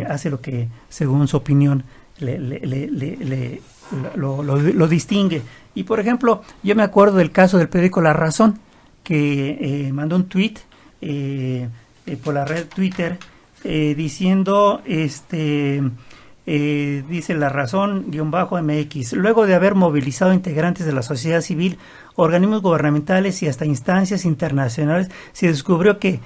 hace lo que según su opinión lo distingue. Y por ejemplo, yo me acuerdo del caso del periódico La Razón, que mandó un tuit por la red Twitter diciendo, dice La Razón _MX, luego de haber movilizado integrantes de la sociedad civil, organismos gubernamentales y hasta instancias internacionales, se descubrió que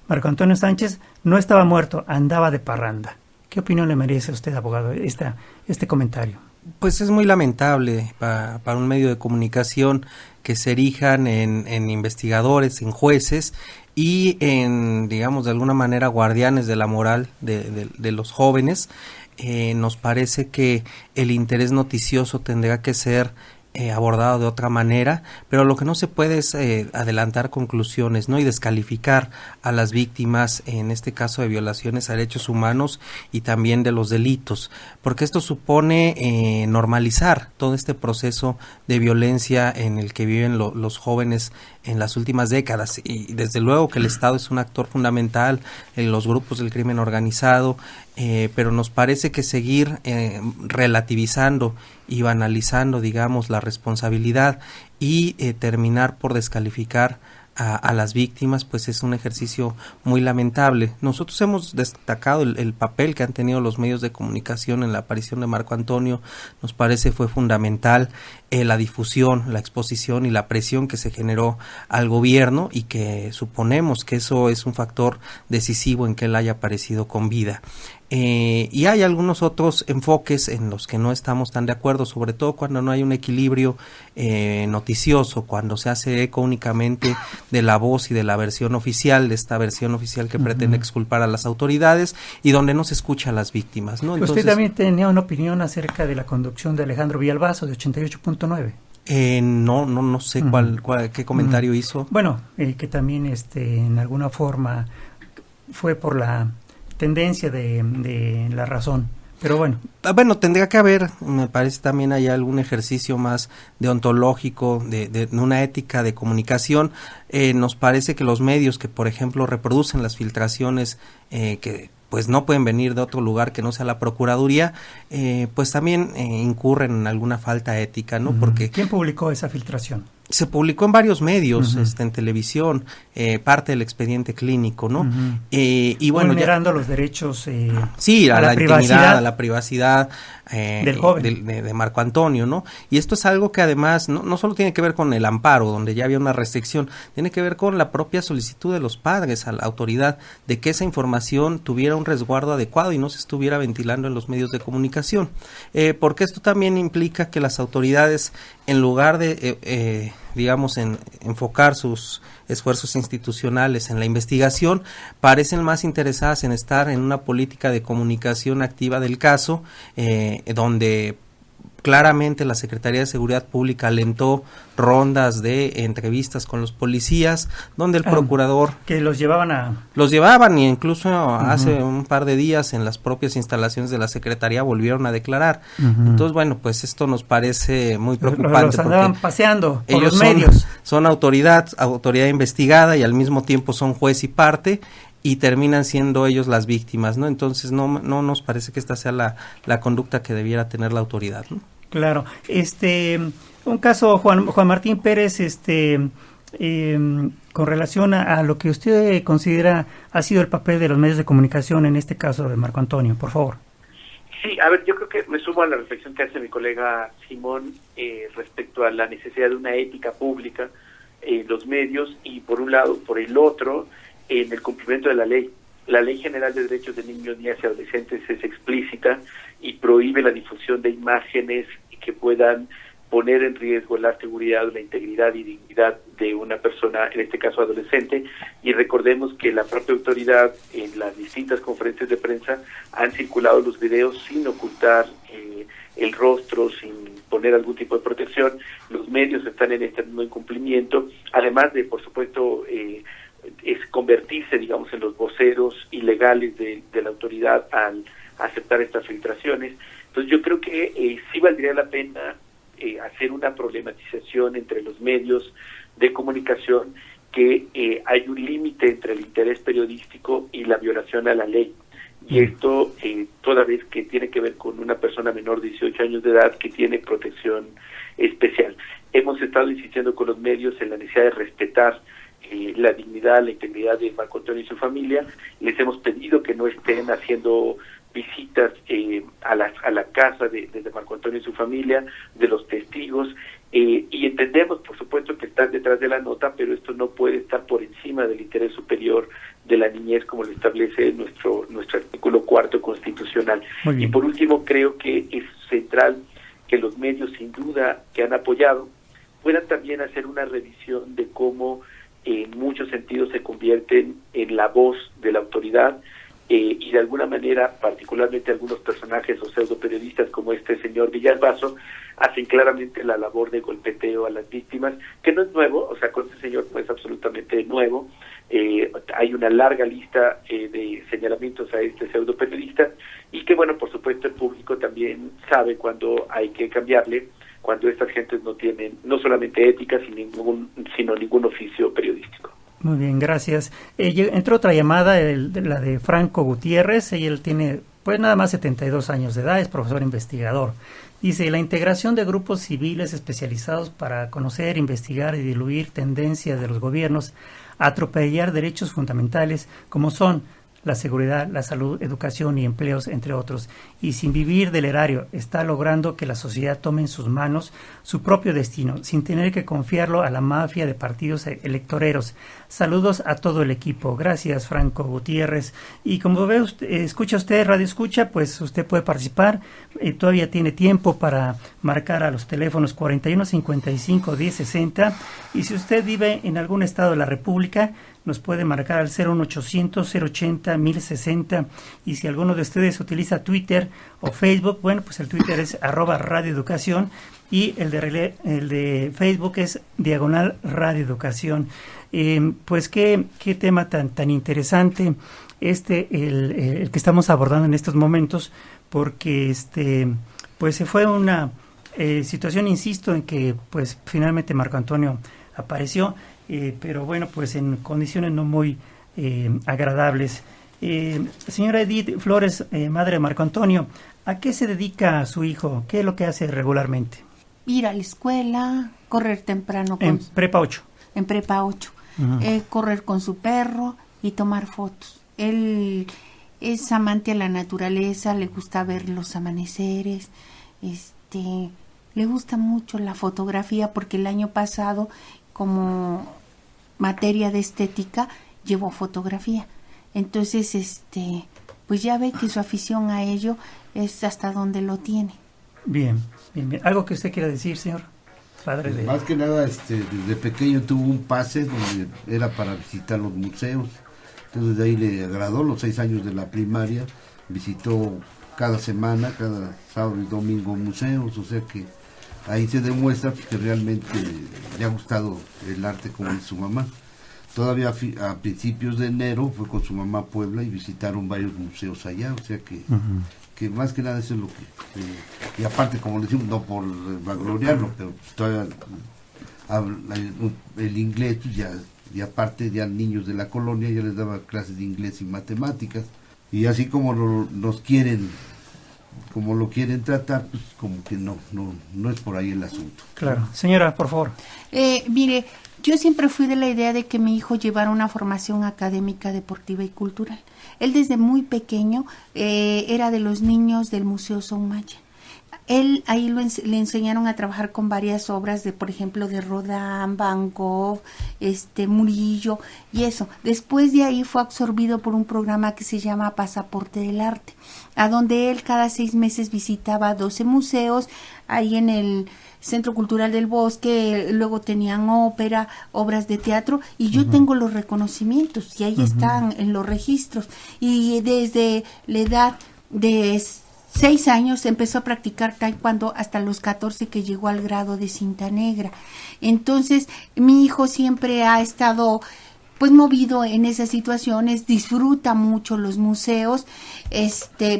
#Marco Antonio Sánchez no estaba muerto, andaba de parranda. ¿Qué opinión le merece a usted, abogado, este comentario? Pues es muy lamentable para un medio de comunicación que se erijan en investigadores, en jueces y en, digamos, de alguna manera guardianes de la moral de los jóvenes. Nos parece que el interés noticioso tendrá que ser abordado de otra manera, pero lo que no se puede es adelantar conclusiones, ¿no? Y descalificar a las víctimas, en este caso de violaciones a derechos humanos y también de los delitos, porque esto supone normalizar todo este proceso de violencia en el que viven los jóvenes en las últimas décadas, y desde luego que el Estado es un actor fundamental en los grupos del crimen organizado, pero nos parece que seguir relativizando y banalizando, digamos, la responsabilidad y terminar por descalificar a las víctimas, pues es un ejercicio muy lamentable. Nosotros hemos destacado el papel que han tenido los medios de comunicación en la aparición de Marco Antonio. Nos parece fue fundamental la difusión, la exposición y la presión que se generó al gobierno, y que suponemos que eso es un factor decisivo en que él haya aparecido con vida. Y hay algunos otros enfoques en los que no estamos tan de acuerdo, sobre todo cuando no hay un equilibrio noticioso, cuando se hace eco únicamente de la voz y de la versión oficial, de esta versión oficial que pretende exculpar a las autoridades y donde no se escucha a las víctimas, ¿no? Entonces, usted también tenía una opinión acerca de la conducción de Alejandro Villalbazo de 88.9. No sé qué comentario hizo. Bueno, que también en alguna forma fue por la tendencia de La Razón, pero bueno. Bueno, tendría que haber, me parece también hay algún ejercicio más deontológico, de una ética de comunicación. Nos parece que los medios que, por ejemplo, reproducen las filtraciones que pues no pueden venir de otro lugar que no sea la Procuraduría, pues también incurren en alguna falta ética, ¿no? Porque ¿quién publicó esa filtración? Se publicó en varios medios, en televisión, parte del expediente clínico, ¿no? Y bueno, vulnerando los derechos sí, a la privacidad, intimidad, a la privacidad del joven. De Marco Antonio, ¿no? Y esto es algo que además no solo tiene que ver con el amparo, donde ya había una restricción, tiene que ver con la propia solicitud de los padres a la autoridad de que esa información tuviera un resguardo adecuado y no se estuviera ventilando en los medios de comunicación, porque esto también implica que las autoridades, en lugar de enfocar sus esfuerzos institucionales en la investigación, parecen más interesadas en estar en una política de comunicación activa del caso, donde claramente la Secretaría de Seguridad Pública alentó rondas de entrevistas con los policías, donde el procurador... Que los llevaban y incluso hace un par de días en las propias instalaciones de la Secretaría volvieron a declarar. Entonces, bueno, pues esto nos parece muy preocupante. Los andaban paseando por ellos los medios. Son autoridad investigada y al mismo tiempo son juez y parte, y terminan siendo ellos las víctimas, ¿no? Entonces no nos parece que esta sea la conducta que debiera tener la autoridad, ¿no? Claro. Un caso, Juan Martín Pérez, con relación a lo que usted considera ha sido el papel de los medios de comunicación en este caso de Marco Antonio, por favor. Sí, a ver, yo creo que me sumo a la reflexión que hace mi colega Simón respecto a la necesidad de una ética pública en los medios y por un lado, por el otro, en el cumplimiento de la ley. La Ley General de Derechos de Niños, Niñas y Adolescentes es explícita y prohíbe la difusión de imágenes que puedan poner en riesgo la seguridad, la integridad y dignidad de una persona, en este caso adolescente, y recordemos que la propia autoridad en las distintas conferencias de prensa han circulado los videos sin ocultar el rostro, sin poner algún tipo de protección. Los medios están en este mismo incumplimiento, además de, por supuesto, es convertirse, digamos, en los voceros ilegales de la autoridad al aceptar estas filtraciones. Entonces yo creo que sí valdría la pena hacer una problematización entre los medios de comunicación, que hay un límite entre el interés periodístico y la violación a la ley. Y esto, toda vez que tiene que ver con una persona menor de 18 años de edad que tiene protección especial. Hemos estado insistiendo con los medios en la necesidad de respetar la dignidad, la integridad de Marco Antonio y su familia. Les hemos pedido que no estén haciendo visitas a la casa de Marco Antonio y su familia, de los testigos, y entendemos, por supuesto, que están detrás de la nota, pero esto no puede estar por encima del interés superior de la niñez, como lo establece nuestro artículo 4 constitucional. Y por último, creo que es central que los medios, sin duda, que han apoyado, puedan también hacer una revisión de cómo en muchos sentidos se convierten en la voz de la autoridad, y de alguna manera, particularmente algunos personajes o pseudo periodistas como este señor Villalbazo, hacen claramente la labor de golpeteo a las víctimas, que no es nuevo, o sea, con este señor no es absolutamente nuevo. Hay una larga lista de señalamientos a este pseudo periodista, y que, bueno, por supuesto el público también sabe cuando hay que cambiarle, cuando estas gentes no tienen no solamente ética, sino ningún oficio periodístico. Muy bien, gracias. Entró otra llamada, la de Franco Gutiérrez. Él tiene pues nada más 72 años de edad, es profesor investigador. Dice, la integración de grupos civiles especializados para conocer, investigar y diluir tendencias de los gobiernos a atropellar derechos fundamentales como son la seguridad, la salud, educación y empleos, entre otros, y sin vivir del erario, está logrando que la sociedad tome en sus manos su propio destino, sin tener que confiarlo a la mafia de partidos electoreros. Saludos a todo el equipo. Gracias, Franco Gutiérrez. Y como ve, escucha usted, Radio Escucha, pues usted puede participar. Todavía tiene tiempo para marcar a los teléfonos 41 55 10 60. Y si usted vive en algún estado de la República, nos puede marcar al 01800 080 1060. Y si alguno de ustedes utiliza Twitter o Facebook, bueno, pues el Twitter es @radioeducación y el de Facebook es /radioeducación. Pues qué tema tan interesante el que estamos abordando en estos momentos, porque pues se fue una situación, insisto, en que pues finalmente Marco Antonio apareció, pero bueno, pues en condiciones no muy agradables. Señora Edith Flores, madre de Marco Antonio, ¿a qué se dedica su hijo? ¿Qué es lo que hace regularmente? Ir a la escuela, correr temprano. En Prepa 8. En Prepa 8. Uh-huh. Correr con su perro y tomar fotos. Él es amante a la naturaleza, le gusta ver los amaneceres, le gusta mucho la fotografía, porque el año pasado, como materia de estética, llevó fotografía. Entonces, pues ya ve que su afición a ello es hasta donde lo tiene. Bien. ¿Algo que usted quiera decir, señor? Padre de... Más que nada, desde pequeño tuvo un pase donde era para visitar los museos. Entonces de ahí le agradó. Los 6 años de la primaria visitó cada semana, cada sábado y domingo museos. O sea que ahí se demuestra que realmente le ha gustado el arte, como dice su mamá. Todavía a principios de enero fue con su mamá a Puebla y visitaron varios museos allá. O sea que... Uh-huh. Que más que nada eso es lo que... Y aparte, como le decimos, no por vangloriarlo, pero todavía habla el inglés, y aparte ya niños de la colonia ya les daba clases de inglés y matemáticas. Y así como nos quieren como lo quieren tratar, pues como que no es por ahí el asunto. Claro. Señora, por favor. Mire, yo siempre fui de la idea de que mi hijo llevara una formación académica, deportiva y cultural. Él desde muy pequeño era de los niños del Museo Soumaya. Él ahí le enseñaron a trabajar con varias obras de, por ejemplo, de Rodin, Van Gogh, Murillo y eso. Después de ahí fue absorbido por un programa que se llama Pasaporte del Arte, a donde él cada 6 meses visitaba 12 museos, ahí en el Centro Cultural del Bosque, luego tenían ópera, obras de teatro, y yo tengo los reconocimientos, y ahí están en los registros. Y desde la edad de 6 años empezó a practicar taekwondo hasta los 14, que llegó al grado de cinta negra. Entonces, mi hijo siempre ha estado pues movido en esas situaciones, disfruta mucho los museos,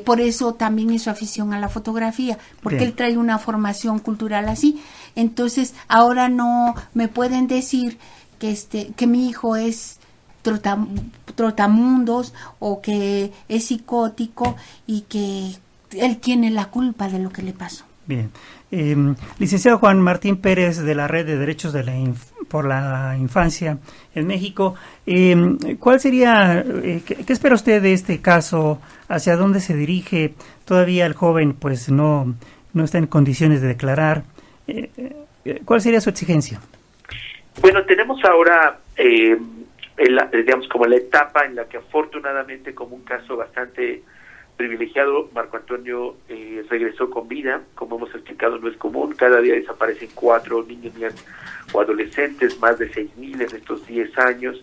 por eso también es su afición a la fotografía, porque él trae una formación cultural así. Entonces, ahora no me pueden decir que mi hijo es trotamundos o que es psicótico y que él tiene la culpa de lo que le pasó. Bien. Licenciado Juan Martín Pérez, de la Red de Derechos por la Infancia en México, ¿cuál sería, qué espera usted de este caso? ¿Hacia dónde se dirige? Todavía el joven pues no está en condiciones de declarar. ¿Cuál sería su exigencia? Bueno, tenemos ahora, digamos, como la etapa en la que afortunadamente, como un caso bastante privilegiado, Marco Antonio regresó con vida. Como hemos explicado, no es común, cada día desaparecen 4 niños, niñas o adolescentes, más de 6,000 en estos 10 años.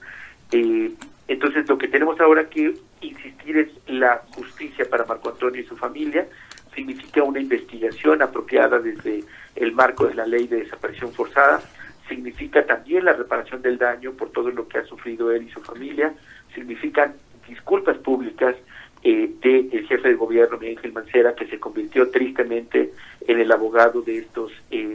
Entonces, lo que tenemos ahora que insistir es la justicia para Marco Antonio y su familia. Significa una investigación apropiada desde el marco de la ley de desaparición forzada. Significa también la reparación del daño por todo lo que ha sufrido él y su familia. Significan disculpas públicas del jefe de gobierno, Miguel Ángel Mancera, que se convirtió tristemente en el abogado de estos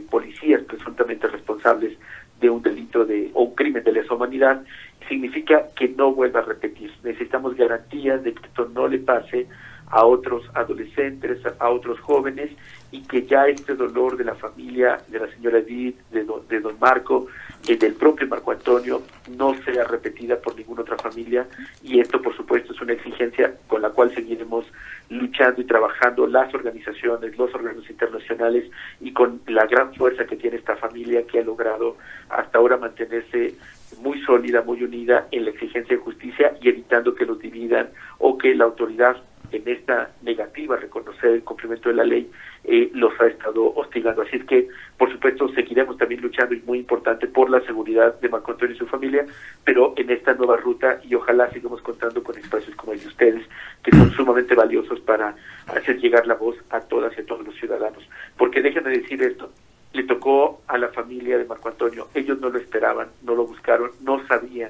policías presuntamente responsables de un delito o un crimen de lesa humanidad. Significa que no vuelva a repetir. Necesitamos garantías de que esto no le pase a otros adolescentes, a otros jóvenes, y que ya este dolor de la familia, de la señora Edith, de don Marco, del propio Marco Antonio, no sea repetida por ninguna otra familia. Y esto, por supuesto, es una exigencia con la cual seguiremos luchando y trabajando las organizaciones, los órganos internacionales, y con la gran fuerza que tiene esta familia, que ha logrado hasta ahora mantenerse muy sólida, muy unida en la exigencia de justicia, y evitando que los dividan o que la autoridad, en esta negativa a reconocer el cumplimiento de la ley, los ha estado hostigando. Así es que, por supuesto, seguiremos también luchando, y muy importante, por la seguridad de Marco Antonio y su familia, pero en esta nueva ruta, y ojalá sigamos contando con espacios como el de ustedes, que son sumamente valiosos para hacer llegar la voz a todas y a todos los ciudadanos. Porque déjenme decir esto, le tocó a la familia de Marco Antonio, ellos no lo esperaban, no lo buscaron, no sabían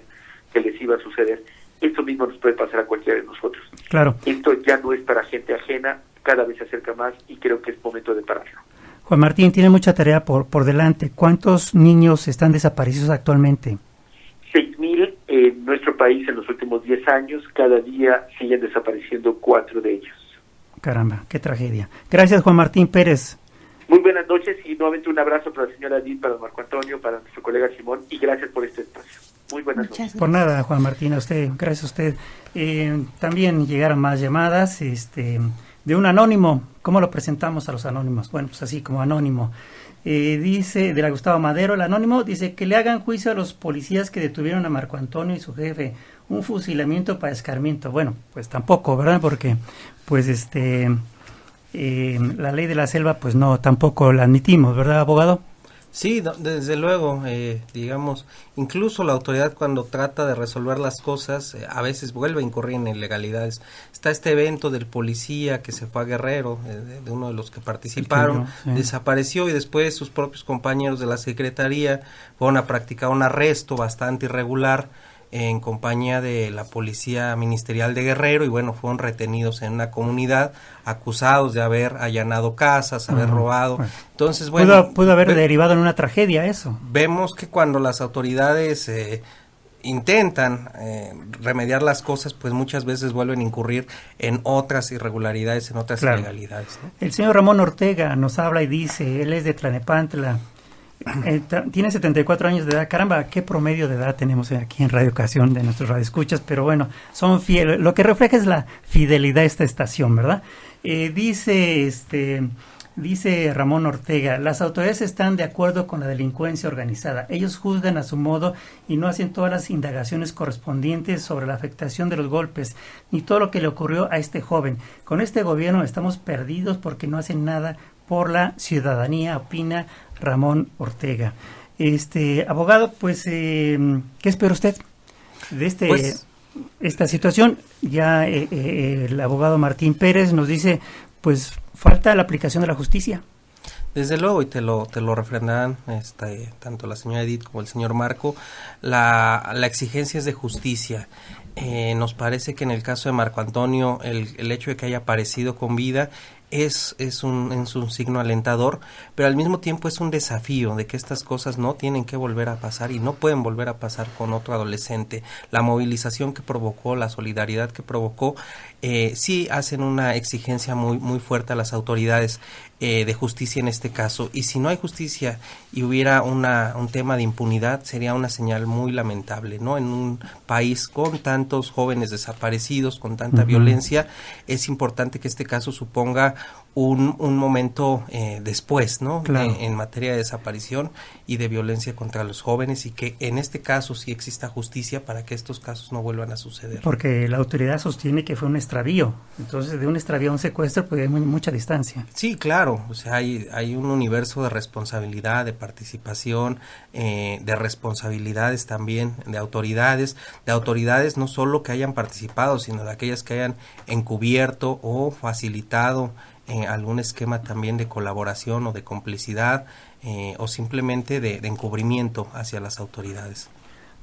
que les iba a suceder. Esto mismo nos puede pasar a cualquiera de nosotros. Claro. Esto ya no es para gente ajena, cada vez se acerca más, y creo que es momento de pararlo. Juan Martín, tiene mucha tarea por delante. ¿Cuántos niños están desaparecidos actualmente? 6,000 en nuestro país en los últimos 10 años. Cada día siguen desapareciendo 4 de ellos. Caramba, qué tragedia. Gracias, Juan Martín Pérez. Muy buenas noches, y nuevamente un abrazo para la señora Edith, para Marco Antonio, para nuestro colega Simón, y gracias por este espacio. Muy buenas noches. Por nada, Juan Martín, a usted, gracias a usted. También llegaron más llamadas de un anónimo. ¿Cómo lo presentamos a los anónimos? Bueno, pues así como anónimo. Dice, de la Gustavo Madero, el anónimo dice que le hagan juicio a los policías que detuvieron a Marco Antonio y su jefe. Un fusilamiento para escarmiento. Bueno, pues tampoco, ¿verdad? Porque, pues, la ley de la selva, pues no, tampoco la admitimos, ¿verdad, abogado? Sí, desde luego, digamos, incluso la autoridad, cuando trata de resolver las cosas, a veces vuelve a incurrir en ilegalidades. Está este evento del policía que se fue a Guerrero, de uno de los que participaron, desapareció, y después sus propios compañeros de la Secretaría fueron a practicar un arresto bastante irregular en compañía de la Policía Ministerial de Guerrero, y bueno, fueron retenidos en una comunidad, acusados de haber allanado casas, haber robado. Entonces, bueno, pudo haber derivado en una tragedia eso. Vemos que cuando las autoridades intentan remediar las cosas, pues muchas veces vuelven a incurrir en otras irregularidades, en otras ilegalidades, ¿no? El señor Ramón Ortega nos habla y dice, él es de Tlanepantla, tiene 74 años de edad. Caramba, qué promedio de edad tenemos aquí en Radio Ocasión de nuestros radioescuchas, pero bueno, son fieles. Lo que refleja es la fidelidad a esta estación, ¿verdad? Dice Ramón Ortega, las autoridades están de acuerdo con la delincuencia organizada. Ellos juzgan a su modo y no hacen todas las indagaciones correspondientes sobre la afectación de los golpes, ni todo lo que le ocurrió a este joven. Con este gobierno estamos perdidos porque no hacen nada por la ciudadanía, opina Ramón Ortega. Abogado, pues, ¿qué espera usted de esta situación? Ya el abogado Martín Pérez nos dice, pues, falta la aplicación de la justicia. Desde luego, y te lo refrendarán tanto la señora Edith como el señor Marco, la exigencia es de justicia. Nos parece que en el caso de Marco Antonio, el hecho de que haya aparecido con vida es un signo alentador, pero al mismo tiempo es un desafío de que estas cosas no tienen que volver a pasar y no pueden volver a pasar con otro adolescente. La movilización que provocó, la solidaridad que provocó, sí hacen una exigencia muy, muy fuerte a las autoridades de justicia en este caso, y si no hay justicia y hubiera un tema de impunidad, sería una señal muy lamentable, ¿no? En un país con tantos jóvenes desaparecidos, con tanta violencia, es importante que este caso suponga un momento después, ¿no? Claro. En materia de desaparición y de violencia contra los jóvenes, y que en este caso sí exista justicia para que estos casos no vuelvan a suceder. Porque la autoridad sostiene que fue un extravío, entonces de un extravío a un secuestro pues hay mucha distancia. Sí, claro, o sea, hay un universo de responsabilidad, de participación, de responsabilidades también, de autoridades no solo que hayan participado, sino de aquellas que hayan encubierto o facilitado algún esquema también de colaboración o de complicidad o simplemente de encubrimiento hacia las autoridades.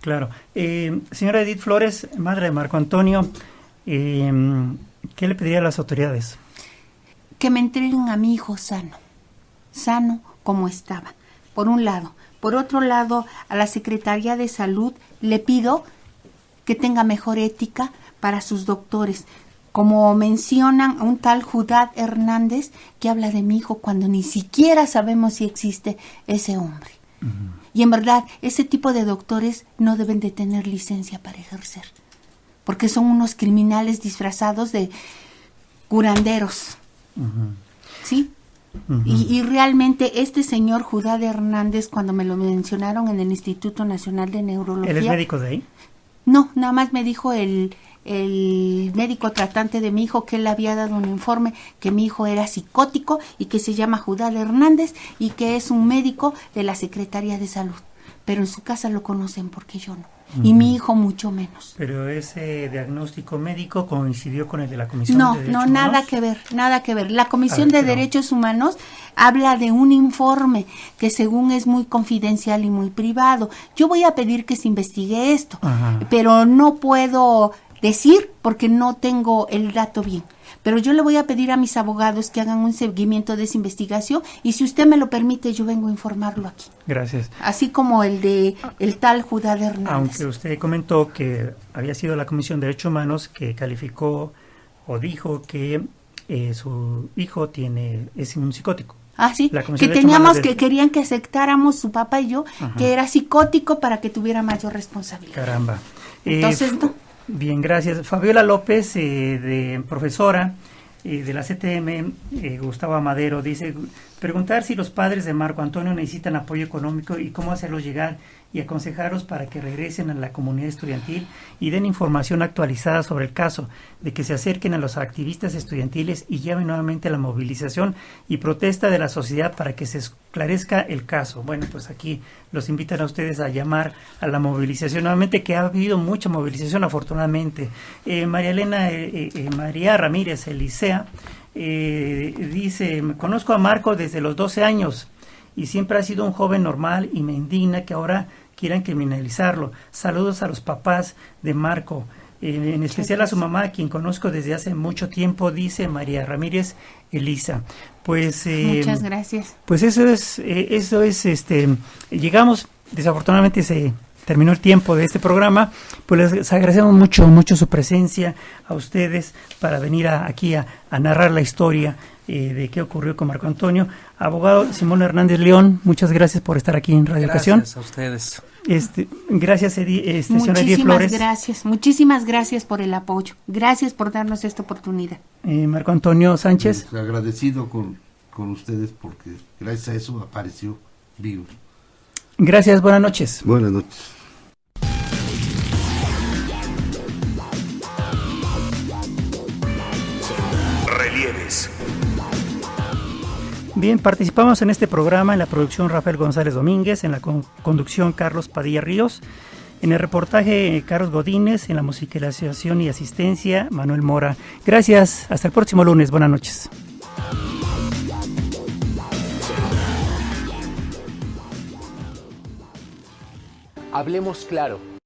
Claro. Señora Edith Flores, madre de Marco Antonio, ¿qué le pediría a las autoridades? Que me entreguen a mi hijo sano como estaba, por un lado. Por otro lado, a la Secretaría de Salud le pido que tenga mejor ética para sus doctores. Como mencionan a un tal Judá Hernández que habla de mi hijo cuando ni siquiera sabemos si existe ese hombre. Y en verdad, ese tipo de doctores no deben de tener licencia para ejercer, porque son unos criminales disfrazados de curanderos. ¿Sí? Y realmente este señor Judá Hernández, cuando me lo mencionaron en el Instituto Nacional de Neurología... ¿Él es médico de ahí? No, nada más me dijo el médico tratante de mi hijo que él había dado un informe que mi hijo era psicótico y que se llama Judá Hernández y que es un médico de la Secretaría de Salud. Pero en su casa lo conocen porque yo no. Y mi hijo mucho menos. Pero ese diagnóstico médico coincidió con el de la Comisión de Derechos Humanos. No, nada que ver. La Comisión de Derechos Humanos habla de un informe que según es muy confidencial y muy privado. Yo voy a pedir que se investigue esto, pero no puedo decir porque no tengo el dato bien. Pero yo le voy a pedir a mis abogados que hagan un seguimiento de esa investigación y si usted me lo permite, yo vengo a informarlo aquí. Gracias. Así como el de el tal Judá Hernández. Aunque usted comentó que había sido la Comisión de Derechos Humanos que calificó o dijo que su hijo es un psicótico. Ah, sí, que teníamos que querían que aceptáramos su papá y yo, que era psicótico para que tuviera mayor responsabilidad. Caramba. Entonces, no. Bien, gracias. Fabiola López, profesora de la CTM, Gustavo Amadero, dice, preguntar si los padres de Marco Antonio necesitan apoyo económico y cómo hacerlos llegar y aconsejarlos para que regresen a la comunidad estudiantil y den información actualizada sobre el caso, de que se acerquen a los activistas estudiantiles y llamen nuevamente a la movilización y protesta de la sociedad para que se esclarezca el caso. Bueno, pues aquí los invitan a ustedes a llamar a la movilización nuevamente, que ha habido mucha movilización afortunadamente. María Ramírez Elisea dice, conozco a Marco desde los 12 años y siempre ha sido un joven normal y me indigna que ahora quieran criminalizarlo. Saludos a los papás de Marco, en especial a su mamá, a quien conozco desde hace mucho tiempo, dice María Ramírez Elisa. Pues muchas gracias. Pues eso es llegamos, desafortunadamente terminó el tiempo de este programa. Pues les agradecemos mucho su presencia a ustedes para venir aquí a narrar la historia de qué ocurrió con Marco Antonio. Abogado Simón Hernández León, muchas gracias por estar aquí en Radio Educación. Gracias a ustedes. Gracias, señora Edith Flores. Muchísimas gracias por el apoyo. Gracias por darnos esta oportunidad. Marco Antonio Sánchez. Pues, agradecido con ustedes porque gracias a eso apareció vivo. Gracias, buenas noches. Buenas noches. Relieves. Bien, participamos en este programa en la producción Rafael González Domínguez, en la conducción Carlos Padilla Ríos, en el reportaje Carlos Godínez, en la musicalización y asistencia Manuel Mora. Gracias, hasta el próximo lunes, buenas noches. Hablemos claro.